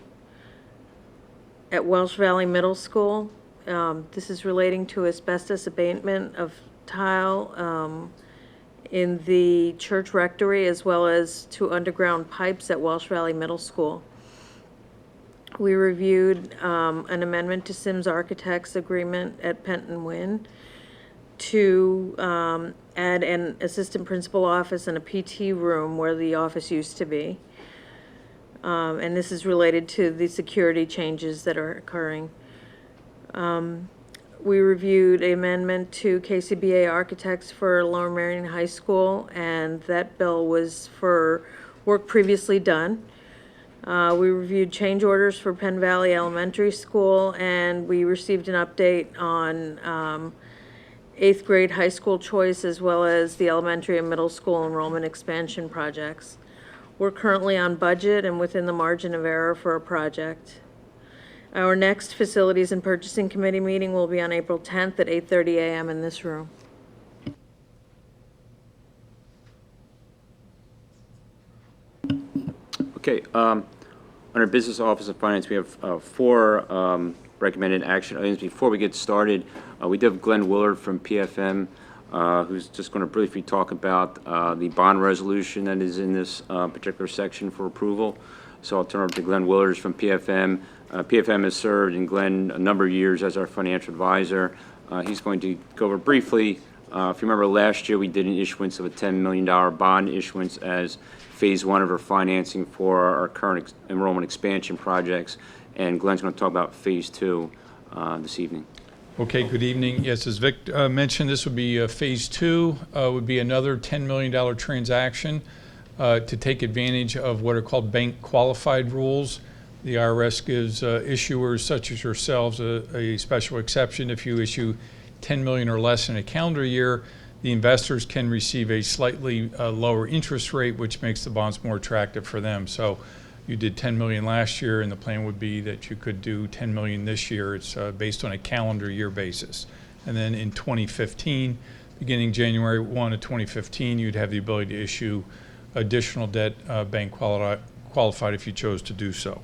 Speaker 6: at Welsh Valley Middle School. This is relating to asbestos abatement of tile in the church rectory as well as to underground pipes at Welsh Valley Middle School. We reviewed an amendment to Sims Architects agreement at Penton Wynn to add an assistant principal office and a PT room where the office used to be. And this is related to the security changes that are occurring. We reviewed an amendment to KCBA Architects for Lower Merion High School, and that bill was for work previously done. We reviewed change orders for Penn Valley Elementary School, and we received an update on 8th grade high school choice as well as the elementary and middle school enrollment expansion projects. We're currently on budget and within the margin of error for a project. Our next Facilities and Purchasing Committee meeting will be on April 10th at 8:30 a.m. in this room.
Speaker 8: Okay, under Business Office of Finance, we have four recommended action items. Before we get started, we do have Glenn Willard from PFM, who's just going to briefly talk about the bond resolution that is in this particular section for approval. So I'll turn over to Glenn Willard from PFM. PFM has served in Glenn a number of years as our financial advisor. He's going to go over briefly. If you remember last year, we did an issuance of a $10 million bond issuance as phase one of our financing for our current enrollment expansion projects. And Glenn's going to talk about phase two this evening.
Speaker 11: Okay, good evening. Yes, as Vic mentioned, this would be phase two, would be another $10 million transaction to take advantage of what are called bank qualified rules. The IRS gives issuers such as yourselves a special exception. If you issue $10 million or less in a calendar year, the investors can receive a slightly lower interest rate, which makes the bonds more attractive for them. So you did $10 million last year, and the plan would be that you could do $10 million this year. It's based on a calendar year basis. And then in 2015, beginning January 1 of 2015, you'd have the ability to issue additional debt bank qualified if you chose to do so.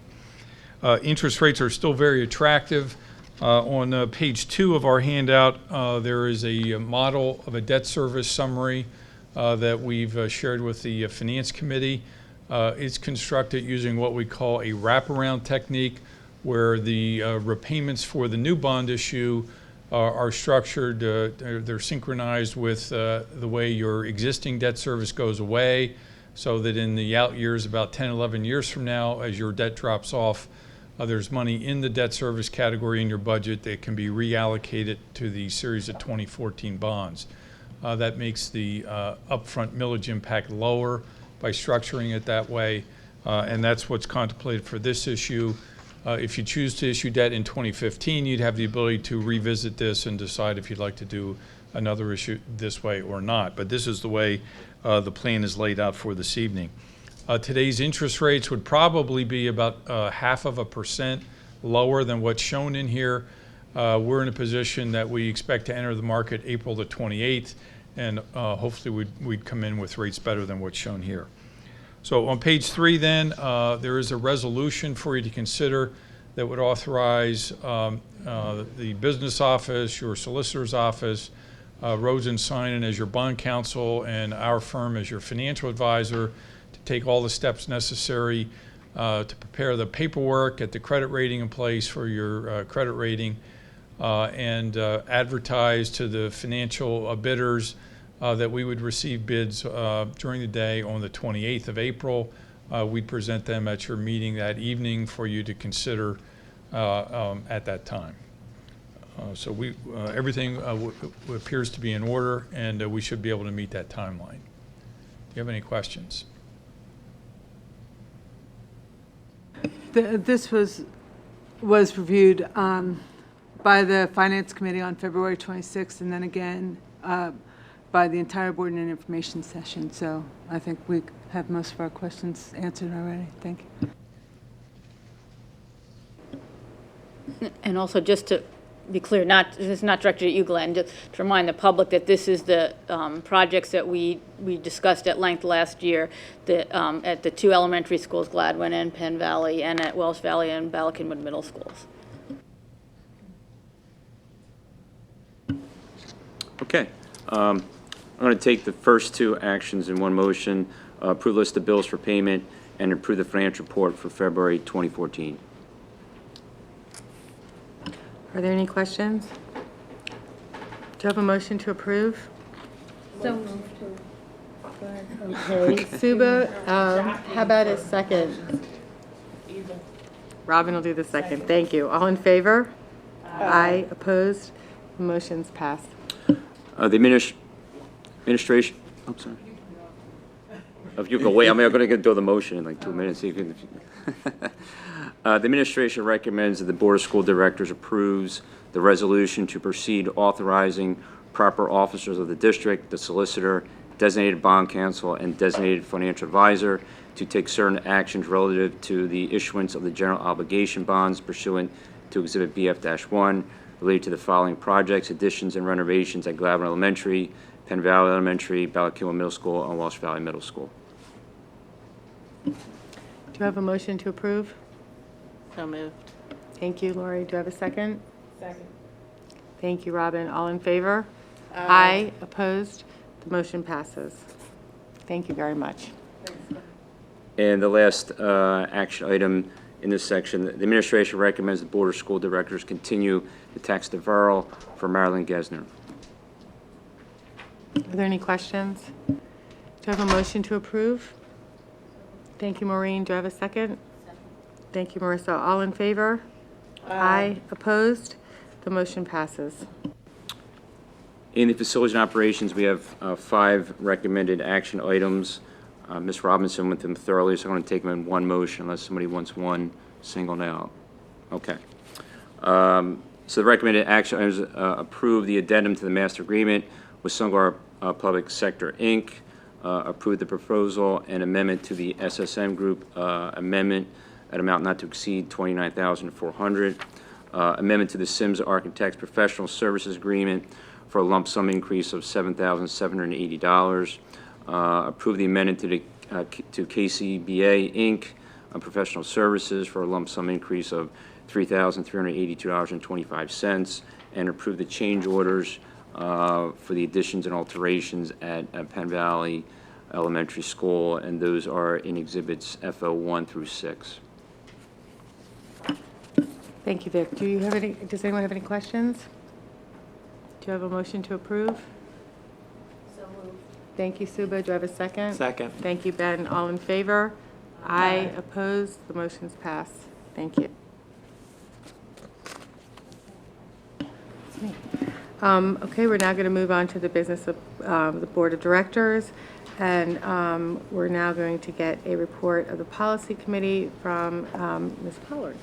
Speaker 11: Interest rates are still very attractive. On page 2 of our handout, there is a model of a debt service summary that we've shared with the Finance Committee. It's constructed using what we call a wraparound technique, where the repayments for the new bond issue are structured, they're synchronized with the way your existing debt service goes away, so that in the out years, about 10, 11 years from now, as your debt drops off, there's money in the debt service category in your budget that can be reallocated to the series of 2014 bonds. That makes the upfront millage impact lower by structuring it that way, and that's what's contemplated for this issue. If you choose to issue debt in 2015, you'd have the ability to revisit this and decide if you'd like to do another issue this way or not. But this is the way the plan is laid out for this evening. Today's interest rates would probably be about 0.5% lower than what's shown in here. We're in a position that we expect to enter the market April the 28th, and hopefully we'd come in with rates better than what's shown here. So on page 3 then, there is a resolution for you to consider that would authorize the business office, your solicitor's office, Rosen Synan as your bond counsel, and our firm as your financial advisor to take all the steps necessary to prepare the paperwork, get the credit rating in place for your credit rating, and advertise to the financial bidders that we would receive bids during the day on the 28th of April. We'd present them at your meeting that evening for you to consider at that time. So everything appears to be in order, and we should be able to meet that timeline. Do you have any questions?
Speaker 10: This was reviewed by the Finance Committee on February 26th, and then again by the entire board in an information session. So I think we have most of our questions answered already. Thank you.
Speaker 12: And also, just to be clear, this is not directed at you, Glenn, just to remind the public that this is the projects that we discussed at length last year at the two elementary schools, Gladwin and Penn Valley, and at Welsh Valley and Ballackinwood Middle Schools.
Speaker 8: Okay. I'm going to take the first two actions in one motion, approve list of bills for payment, and approve the financial report for February 2014.
Speaker 1: Are there any questions? Do you have a motion to approve?
Speaker 12: So moved to.
Speaker 1: Okay, Suba, how about a second? Robin will do the second. Thank you. All in favor? Aye. Opposed? The motion's passed.
Speaker 8: The administration, I'm sorry. If you can wait, I'm going to do the motion in like 2 minutes. So you can, the administration recommends that the Board of School Directors approves the resolution to proceed authorizing proper officers of the district, the solicitor, designated bond counsel, and designated financial advisor to take certain actions relative to the issuance of the general obligation bonds pursuant to Exhibit BF-1 related to the following projects: additions and renovations at Gladwin Elementary, Penn Valley Elementary, Ballackinwood Middle School, and Welsh Valley Middle School.
Speaker 1: Do you have a motion to approve?
Speaker 12: So moved.
Speaker 1: Thank you, Lori. Do I have a second? Second. Thank you, Robin. All in favor? Aye. Opposed? The motion passes. Thank you very much.
Speaker 8: And the last action item in this section, the administration recommends the Board of School Directors continue the tax deferral for Marilyn Gesner.
Speaker 1: Are there any questions? Do I have a motion to approve? Thank you, Maureen. Do I have a second? Second. Thank you, Marissa. All in favor? Aye. Opposed? The motion passes.
Speaker 8: In the facilities and operations, we have 5 recommended action items. Ms. Robinson went through them thoroughly, so I'm going to take them in one motion unless somebody wants one singled out. Okay. So the recommended action items approve the addendum to the master agreement with Sungar Public Sector, Inc., approve the proposal and amendment to the SSM Group amendment at amount not to exceed $29,400, amendment to the Sims Architects Professional Services Agreement for a lump sum increase of $7,780, approve the amendment to KCBA, Inc., professional services for a lump sum increase of $3,382.25, and approve the change orders for the additions and alterations at Penn Valley Elementary School, and those are in exhibits FO1 through 6.
Speaker 1: Thank you, Vic. Does anyone have any questions? Do you have a motion to approve? So moved. Thank you, Suba. Do I have a second?
Speaker 3: Second.
Speaker 1: Thank you, Ben. All in favor? Aye. Opposed? The motion's passed. Thank you. That's me. Okay, we're now going to move on to the business of the Board of Directors, and we're now going to get a report of the Policy Committee from Ms. Pollard.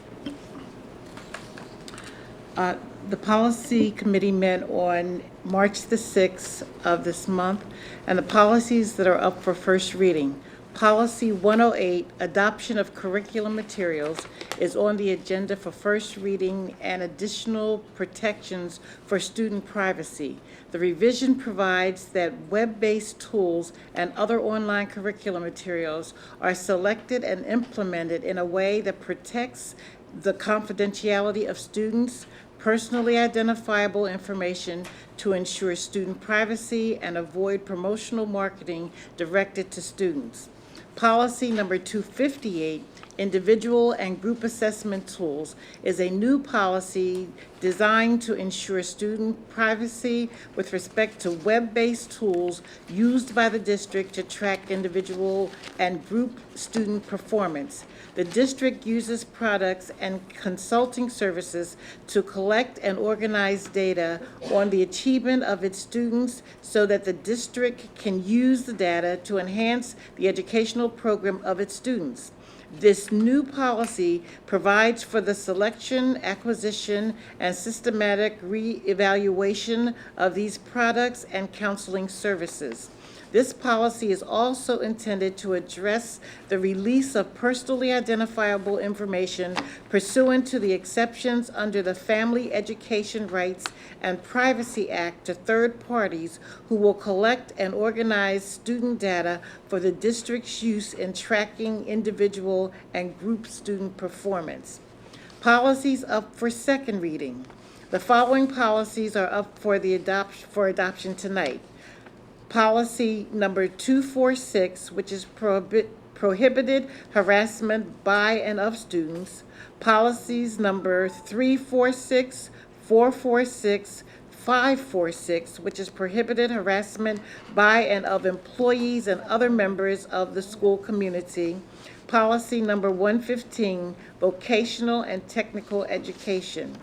Speaker 13: The Policy Committee met on March the 6th of this month, and the policies that are up for first reading. Policy 108, Adoption of Curriculum Materials, is on the agenda for first reading and additional protections for student privacy. The revision provides that web-based tools and other online curriculum materials are selected and implemented in a way that protects the confidentiality of students' personally identifiable information to ensure student privacy and avoid promotional marketing directed to students. Policy number 258 individual and group assessment tools is a new policy designed to ensure student privacy with respect to web-based tools used by the district to track individual and group student performance. The district uses products and consulting services to collect and organize data on the achievement of its students so that the district can use the data to enhance the educational program of its students. This new policy provides for the selection, acquisition, and systematic re-evaluation of these products and counseling services. This policy is also intended to address the release of personally identifiable information pursuant to the exceptions under the Family Education Rights and Privacy Act to third parties who will collect and organize student data for the district's use in tracking individual and group student performance. Policies up for second reading. The following policies are up for adoption tonight. Policy number 246, which is prohibited harassment by and of students. Policies number 346, 446, 546, which is prohibited harassment by and of employees and other members of the school community. Policy number 115, vocational and technical education.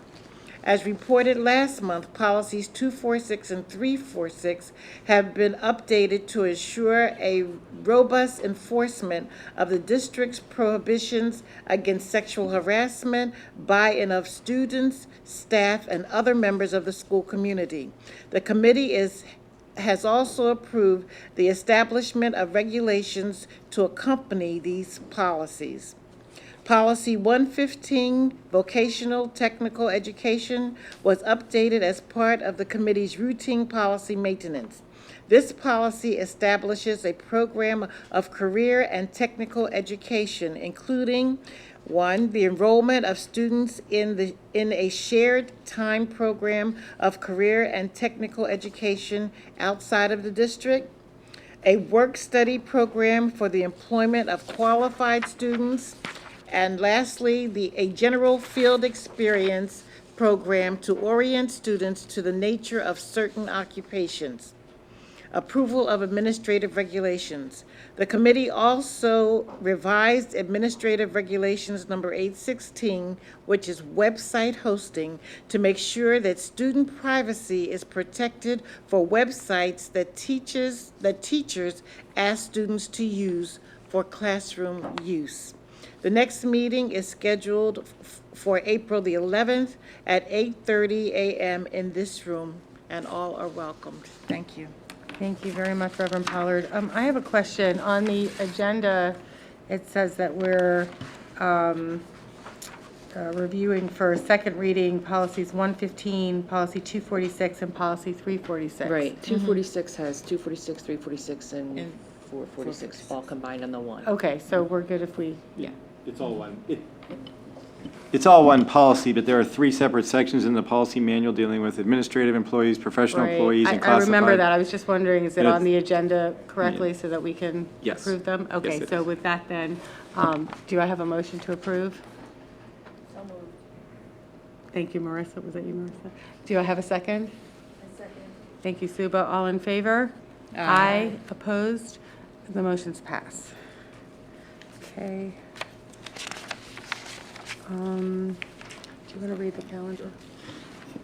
Speaker 13: As reported last month, policies 246 and 346 have been updated to ensure a robust enforcement of the district's prohibitions against sexual harassment by and of students, staff, and other members of the school community. The committee has also approved the establishment of regulations to accompany these policies. Policy 115, vocational technical education, was updated as part of the committee's routine policy maintenance. This policy establishes a program of career and technical education, including 1, the enrollment of students in a shared time program of career and technical education outside of the district, a work-study program for the employment of qualified students, and lastly, a general field experience program to orient students to the nature of certain occupations. Approval of administrative regulations. The committee also revised administrative regulations number 816, which is website hosting, to make sure that student privacy is protected for websites that teachers ask students to use for classroom use. The next meeting is scheduled for April the 11th at 8:30 a.m. in this room, and all are welcomed. Thank you.
Speaker 1: Thank you very much, Reverend Pollard. I have a question. On the agenda, it says that we're reviewing for second reading policies 115, policy 246, and policy 346.
Speaker 14: Right, 246 has 246, 346, and 446 all combined in the one.
Speaker 1: Okay, so we're good if we,
Speaker 14: Yeah.
Speaker 15: It's all one. It's all one policy, but there are 3 separate sections in the policy manual dealing with administrative employees, professional
Speaker 1: right.
Speaker 15: employees, and
Speaker 1: I
Speaker 15: classified.
Speaker 1: remember that. I was just wondering, is it
Speaker 15: It's-
Speaker 1: on the agenda correctly so that we can
Speaker 15: Yes.
Speaker 1: approve them?
Speaker 15: Yes,
Speaker 1: Okay,
Speaker 15: it
Speaker 1: so
Speaker 15: is.
Speaker 1: with that then, do I have a motion to approve?
Speaker 6: So moved.
Speaker 1: Thank you, Marissa. Was that you, Marissa? Do I have a second? A second. Thank you, Suba. All in favor? Aye. Opposed? The motion's passed. Okay. Do you want to read the calendar?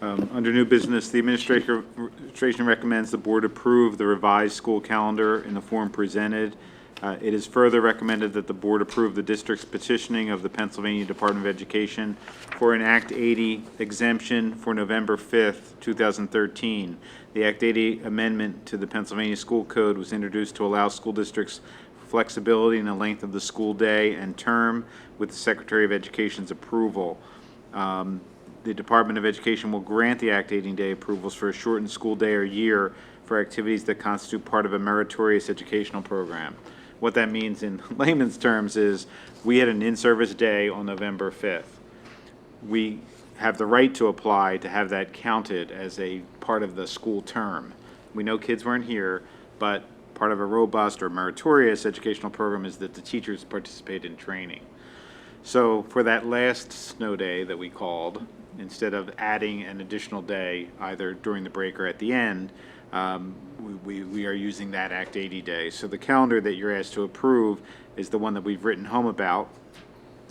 Speaker 2: Under new business, the administration recommends the board approve the revised school calendar in the form presented. It is further recommended that the board approve the district's petitioning of the Pennsylvania Department of Education for an Act 80 exemption for November 5th, 2013. The Act 80 amendment to the Pennsylvania School Code was introduced to allow school districts flexibility in the length of the school day and term with the Secretary of Education's approval. The Department of Education will grant the Act 80 day approvals for a shortened school day or year for activities that constitute part of a meritorious educational program. What that means in layman's terms is we had an in-service day on November 5th. We have the right to apply to have that counted as a part of the school term. We know kids weren't here, but part of a robust or meritorious educational program is that the teachers participate in training. So for that last snow day that we called, instead of adding an additional day either during the break or at the end, we are using that Act 80 day. So the calendar that you're asked to approve is the one that we've written home about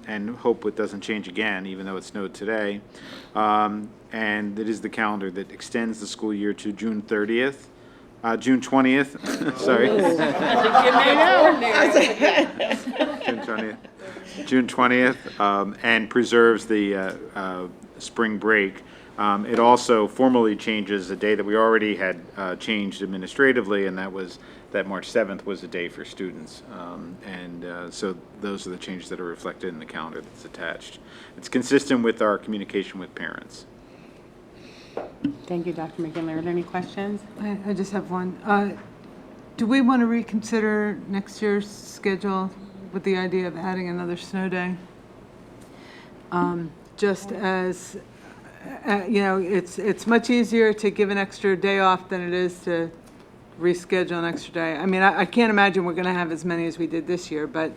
Speaker 2: and hope it doesn't change again, even though it snowed today. And it is the calendar that extends the school year to June 30th, June 20th, sorry. June 20th, and preserves the spring break. It also formally changes a day that we already had changed administratively, and that was that March 7th was a day for students. So those are the changes that are reflected in the calendar that's attached. It's consistent with our communication with parents.
Speaker 1: Thank you, Dr. McGinley. Are there any questions?
Speaker 10: I just have one. Do we want to reconsider next year's schedule with the idea of adding another snow day? Just as, it's much easier to give an extra day off than it is to reschedule an extra day. I mean, I can't imagine we're going to have as many as we did this year, but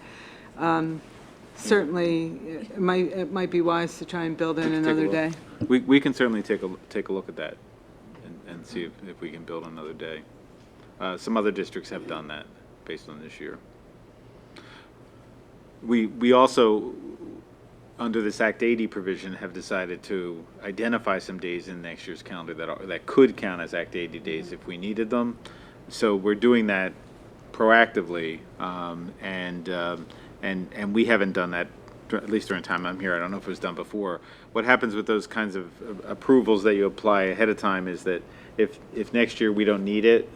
Speaker 10: certainly it might be wise to try and build in another day.
Speaker 2: We can certainly take a look at that and see if we can build another day. Some other districts have done that based on this year. We also, under this Act 80 provision, have decided to identify some days in next year's calendar that could count as Act 80 days if we needed them. So we're doing that proactively, and we haven't done that, at least during the time I'm here. I don't know if it was done before. What happens with those kinds of approvals that you apply ahead of time is that if next year we don't need it,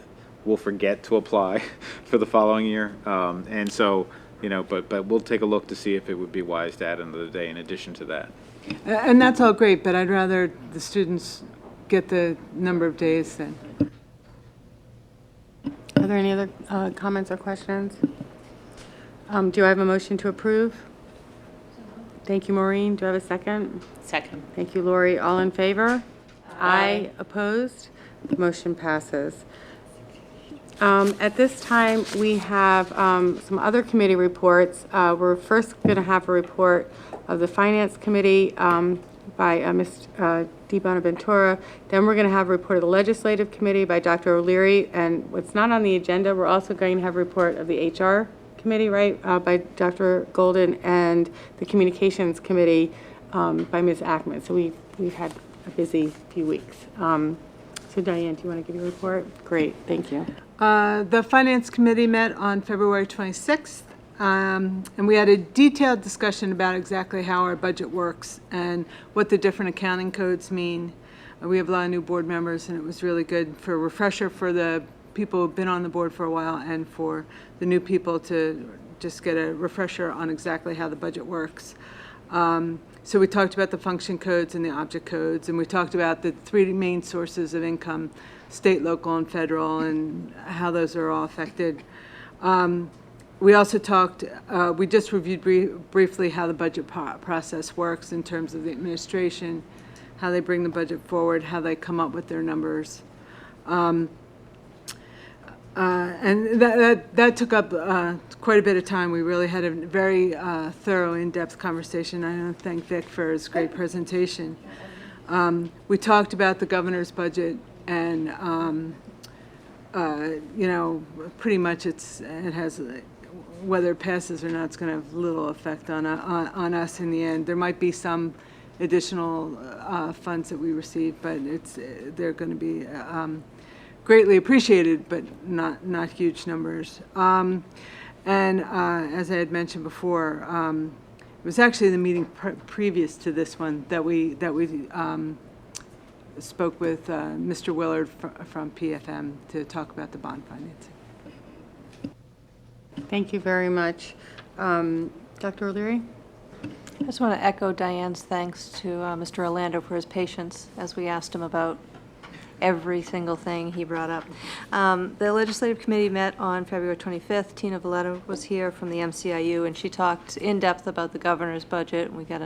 Speaker 2: we'll forget to apply for the following year. And so, but we'll take a look to see if it would be wise to add another day in addition to that.
Speaker 10: And that's all great, but I'd rather the students get the number of days then.
Speaker 1: Are there any other comments or questions? Do I have a motion to approve? Thank you, Maureen. Do I have a second?
Speaker 14: Second.
Speaker 1: Thank you, Lori. All in favor? Aye. Opposed? The motion passes. At this time, we have some other committee reports. We're first going to have a report of the Finance Committee by Ms. Di Bonaventura. Then we're going to have a report of the Legislative Committee by Dr. O'Leary. And what's not on the agenda, we're also going to have a report of the HR Committee, right, by Dr. Golden, and the Communications Committee by Ms. Ackman. So we've had a busy few weeks. So Diane, do you want to give your report? Great, thank you.
Speaker 10: The Finance Committee met on February 26th, and we had a detailed discussion about exactly how our budget works and what the different accounting codes mean. We have a lot of new board members, and it was really good for a refresher for the people who've been on the board for a while and for the new people to just get a refresher on exactly how the budget works. So we talked about the function codes and the object codes, and we talked about the three main sources of income, state, local, and federal, and how those are all affected. We also talked, we just reviewed briefly how the budget process works in terms of the administration, how they bring the budget forward, how they come up with their numbers. And that took up quite a bit of time. We really had a very thorough, in-depth conversation. I want to thank Vic for his great presentation. We talked about the governor's budget, and pretty much it has, whether it passes or not, it's going to have little effect on us in the end. There might be some additional funds that we receive, but they're going to be greatly appreciated, but not huge numbers. And as I had mentioned before, it was actually the meeting previous to this one that we spoke with Mr. Willard from PFM to talk about the bond financing.
Speaker 1: Thank you very much. Dr. O'Leary?
Speaker 6: I just want to echo Diane's thanks to Mr. Orlando for his patience as we asked him about every single thing he brought up. The Legislative Committee met on February 25th. Tina Valletta was here from the MCIU, and she talked in depth about the governor's budget. We got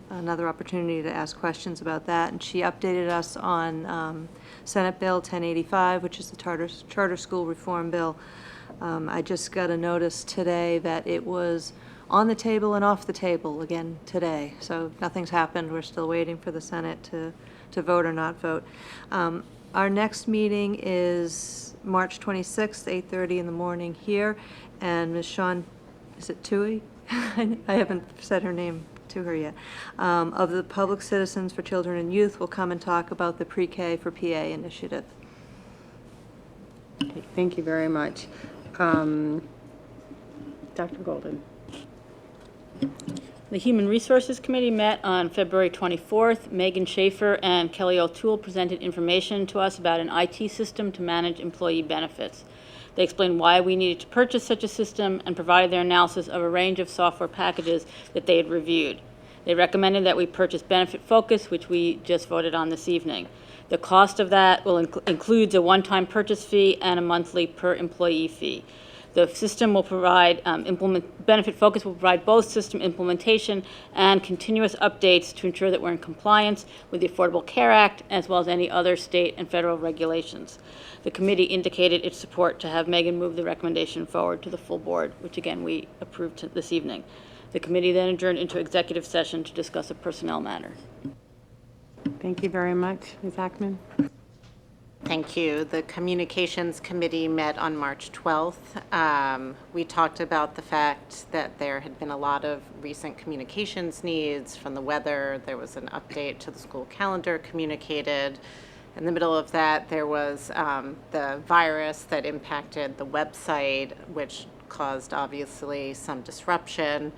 Speaker 6: another opportunity to ask questions about that, and she updated us on Senate Bill 1085, which is the charter school reform bill. I just got a notice today that it was on the table and off the table again today. So nothing's happened. We're still waiting for the Senate to vote or not vote. Our next meeting is March 26th, 8:30 in the morning here. And Ms. Shawn, is it Tui? I haven't said her name to her yet, of the Public Citizens for Children and Youth will come and talk about the Pre-K for PA initiative.
Speaker 1: Okay, thank you very much. Dr. Golden.
Speaker 12: The Human Resources Committee met on February 24th. Megan Schaefer and Kelly O'Toole presented information to us about an IT system to manage employee benefits. They explained why we needed to purchase such a system and provided their analysis of a range of software packages that they had reviewed. They recommended that we purchase Benefit Focus, which we just voted on this evening. The cost of that will includes a one-time purchase fee and a monthly per employee fee. The system will provide, Benefit Focus will provide both system implementation and continuous updates to ensure that we're in compliance with the Affordable Care Act as well as any other state and federal regulations. The committee indicated its support to have Megan move the recommendation forward to the full board, which again we approved this evening. The committee then adjourned into executive session to discuss a personnel matter.
Speaker 1: Thank you very much. Ms. Ackman?
Speaker 16: Thank you. The Communications Committee met on March 12th. We talked about the fact that there had been a lot of recent communications needs from the weather. There was an update to the school calendar communicated. In the middle of that, there was the virus that impacted the website, which caused obviously some disruption.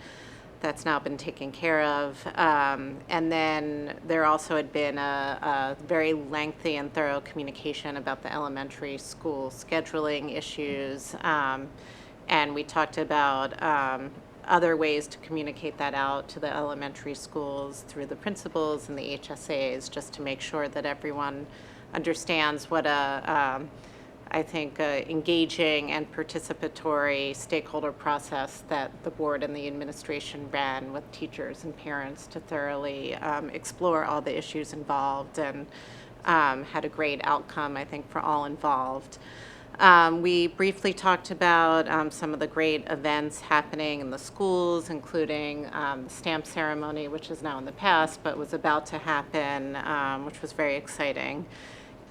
Speaker 16: That's now been taken care of. And then there also had been a very lengthy and thorough communication about the elementary school scheduling issues. And we talked about other ways to communicate that out to the elementary schools through the principals and the HSAs, just to make sure that everyone understands what I think, engaging and participatory stakeholder process that the board and the administration ran with teachers and parents to thoroughly explore all the issues involved, and had a great outcome, I think, for all involved. We briefly talked about some of the great events happening in the schools, including the stamp ceremony, which is now in the past, but was about to happen, which was very exciting.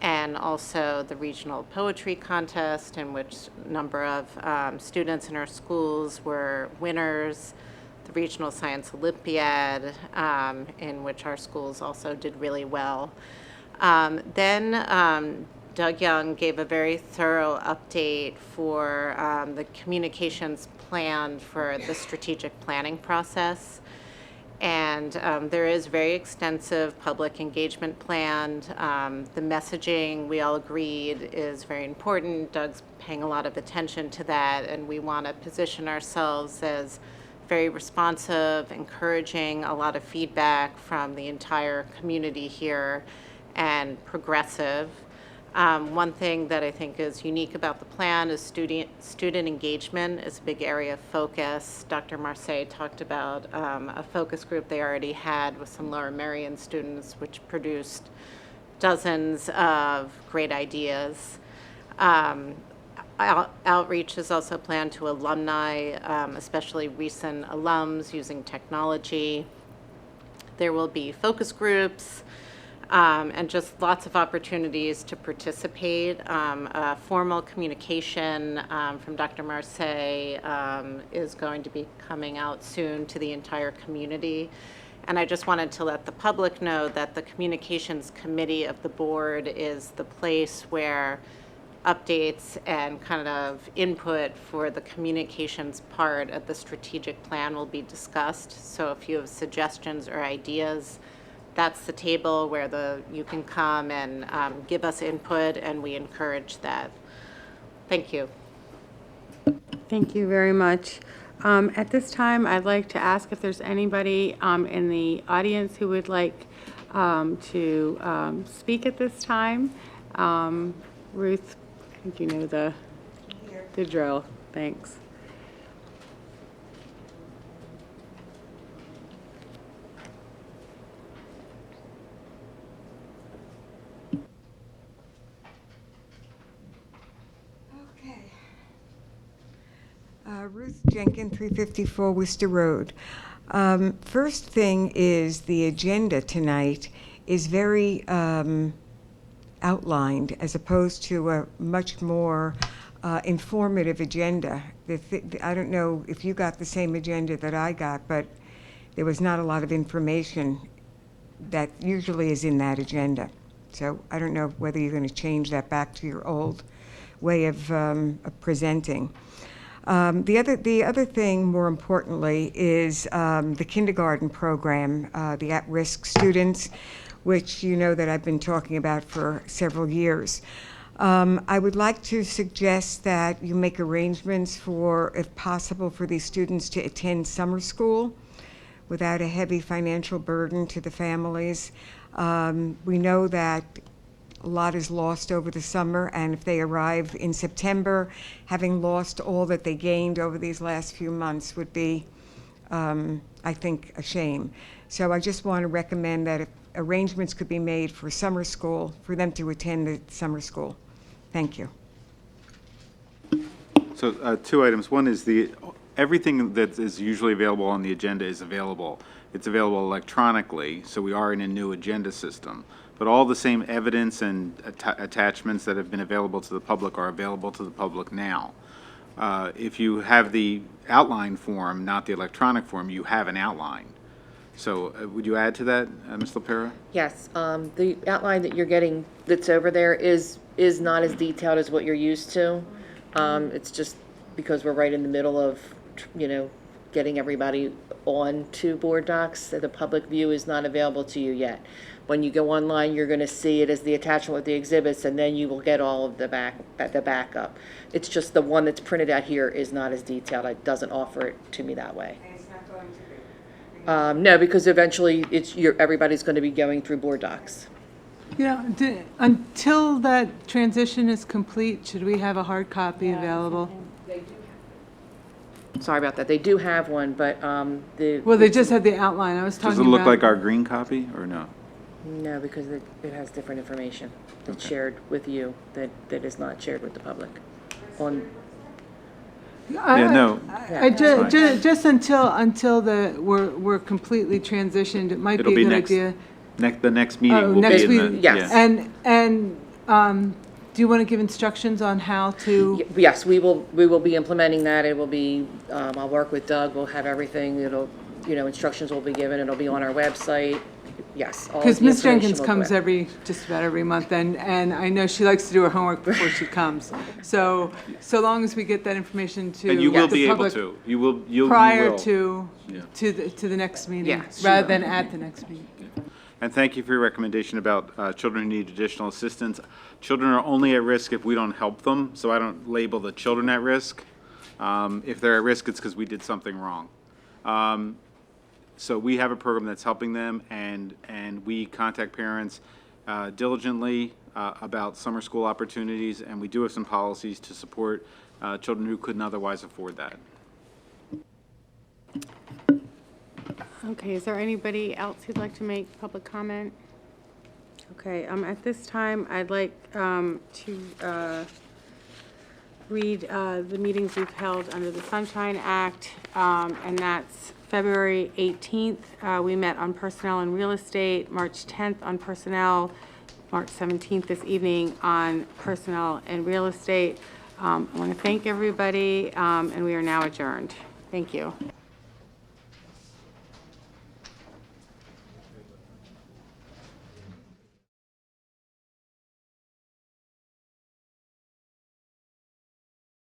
Speaker 16: And also the regional poetry contest, in which a number of students in our schools were winners. The regional science Olympiad, in which our schools also did really well. Then Doug Young gave a very thorough update for the communications plan for the strategic planning process. And there is very extensive public engagement planned. The messaging, we all agreed, is very important. Doug's paying a lot of attention to that, and we want to position ourselves as very responsive, encouraging a lot of feedback from the entire community here, and progressive. One thing that I think is unique about the plan is student engagement is a big area of focus. Dr. Marseille talked about a focus group they already had with some Lower Merion students, which produced dozens of great ideas. Outreach is also planned to alumni, especially recent alums using technology. There will be focus groups, and just lots of opportunities to participate. Formal communication from Dr. Marseille is going to be coming out soon to the entire community. And I just wanted to let the public know that the Communications Committee of the board is the place where updates and kind of input for the communications part of the strategic plan will be discussed. So if you have suggestions or ideas, that's the table where you can come and give us input, and we encourage that. Thank you.
Speaker 1: Thank you very much. At this time, I'd like to ask if there's anybody in the audience who would like to speak at this time. Ruth, I think you know the drill. Thanks.
Speaker 17: Ruth Ruth Jenkins, 354 Worcester Road. First thing is the agenda tonight is very outlined as opposed to a much more informative agenda. I don't know if you got the same agenda that I got, but there was not a lot of information that usually is in that agenda. So I don't know whether you're going to change that back to your old way of presenting. The other thing, more importantly, is the kindergarten program, the at-risk students, which you know that I've been talking about for several years. I would like to suggest that you make arrangements for, if possible, for these students to attend summer school without a heavy financial burden to the families. We know that a lot is lost over the summer, and if they arrive in September, having lost all that they gained over these last few months would be, I think, a shame. So I just want to recommend that if arrangements could be made for summer school, for them to attend the summer school. Thank you.
Speaker 2: So two items. One is everything that is usually available on the agenda is available. It's available electronically, so we are in a new agenda system. But all the same evidence and attachments that have been available to the public are available to the public now. If you have the outline form, not the electronic form, you have an outline. So would you add to that, Ms. LaPera?
Speaker 14: Yes, the outline that you're getting that's over there is not as detailed as what you're used to. It's just because we're right in the middle of, getting everybody on to board docs. So the public view is not available to you yet. When you go online, you're going to see it as the attachment with the exhibits, and then you will get all of the backup. It's just the one that's printed out here is not as detailed. It doesn't offer it to me that way.
Speaker 17: And it's not going to be?
Speaker 14: No, because eventually everybody's going to be going through board docs.
Speaker 10: Until that transition is complete, should we have a hard copy available?
Speaker 14: Sorry about that. They do have one, but
Speaker 10: Well, they just had the outline. I was talking about.
Speaker 2: Does it look like our green copy or no?
Speaker 14: No, because it has different information that's shared with you that is not shared with the public.
Speaker 10: Just until we're completely transitioned, it might be a good idea.
Speaker 2: The next meeting will
Speaker 10: next
Speaker 2: be in the.
Speaker 14: Yes.
Speaker 10: And do you want to give instructions on how to?
Speaker 14: Yes, we will be implementing that. It will be, I'll work with Doug. We'll have everything. Instructions will be given. It'll be on our website. Yes.
Speaker 10: Because Ms. Jenkins comes just about every month, and I know she likes to do her homework before she comes. So long as we get that information to
Speaker 2: And you will
Speaker 10: the
Speaker 2: be able
Speaker 10: public
Speaker 2: to. You will.
Speaker 10: prior to the next meeting,
Speaker 14: Yes.
Speaker 10: rather than at the next meeting.
Speaker 2: And thank you for your recommendation about children who need additional assistance. Children are only at risk if we don't help them, so I don't label the children at risk. If they're at risk, it's because we did something wrong. So we have a program that's helping them, and we contact parents diligently about summer school opportunities, and we do have some policies to support children who couldn't otherwise afford that.
Speaker 1: Okay, is there anybody else who'd like to make public comment? Okay, at this time, I'd like to read the meetings we've held under the Sunshine Act, and that's February 18th, we met on personnel and real estate, March 10th on personnel, March 17th this evening on personnel and real estate. I want to thank everybody, and we are now adjourned. Thank you.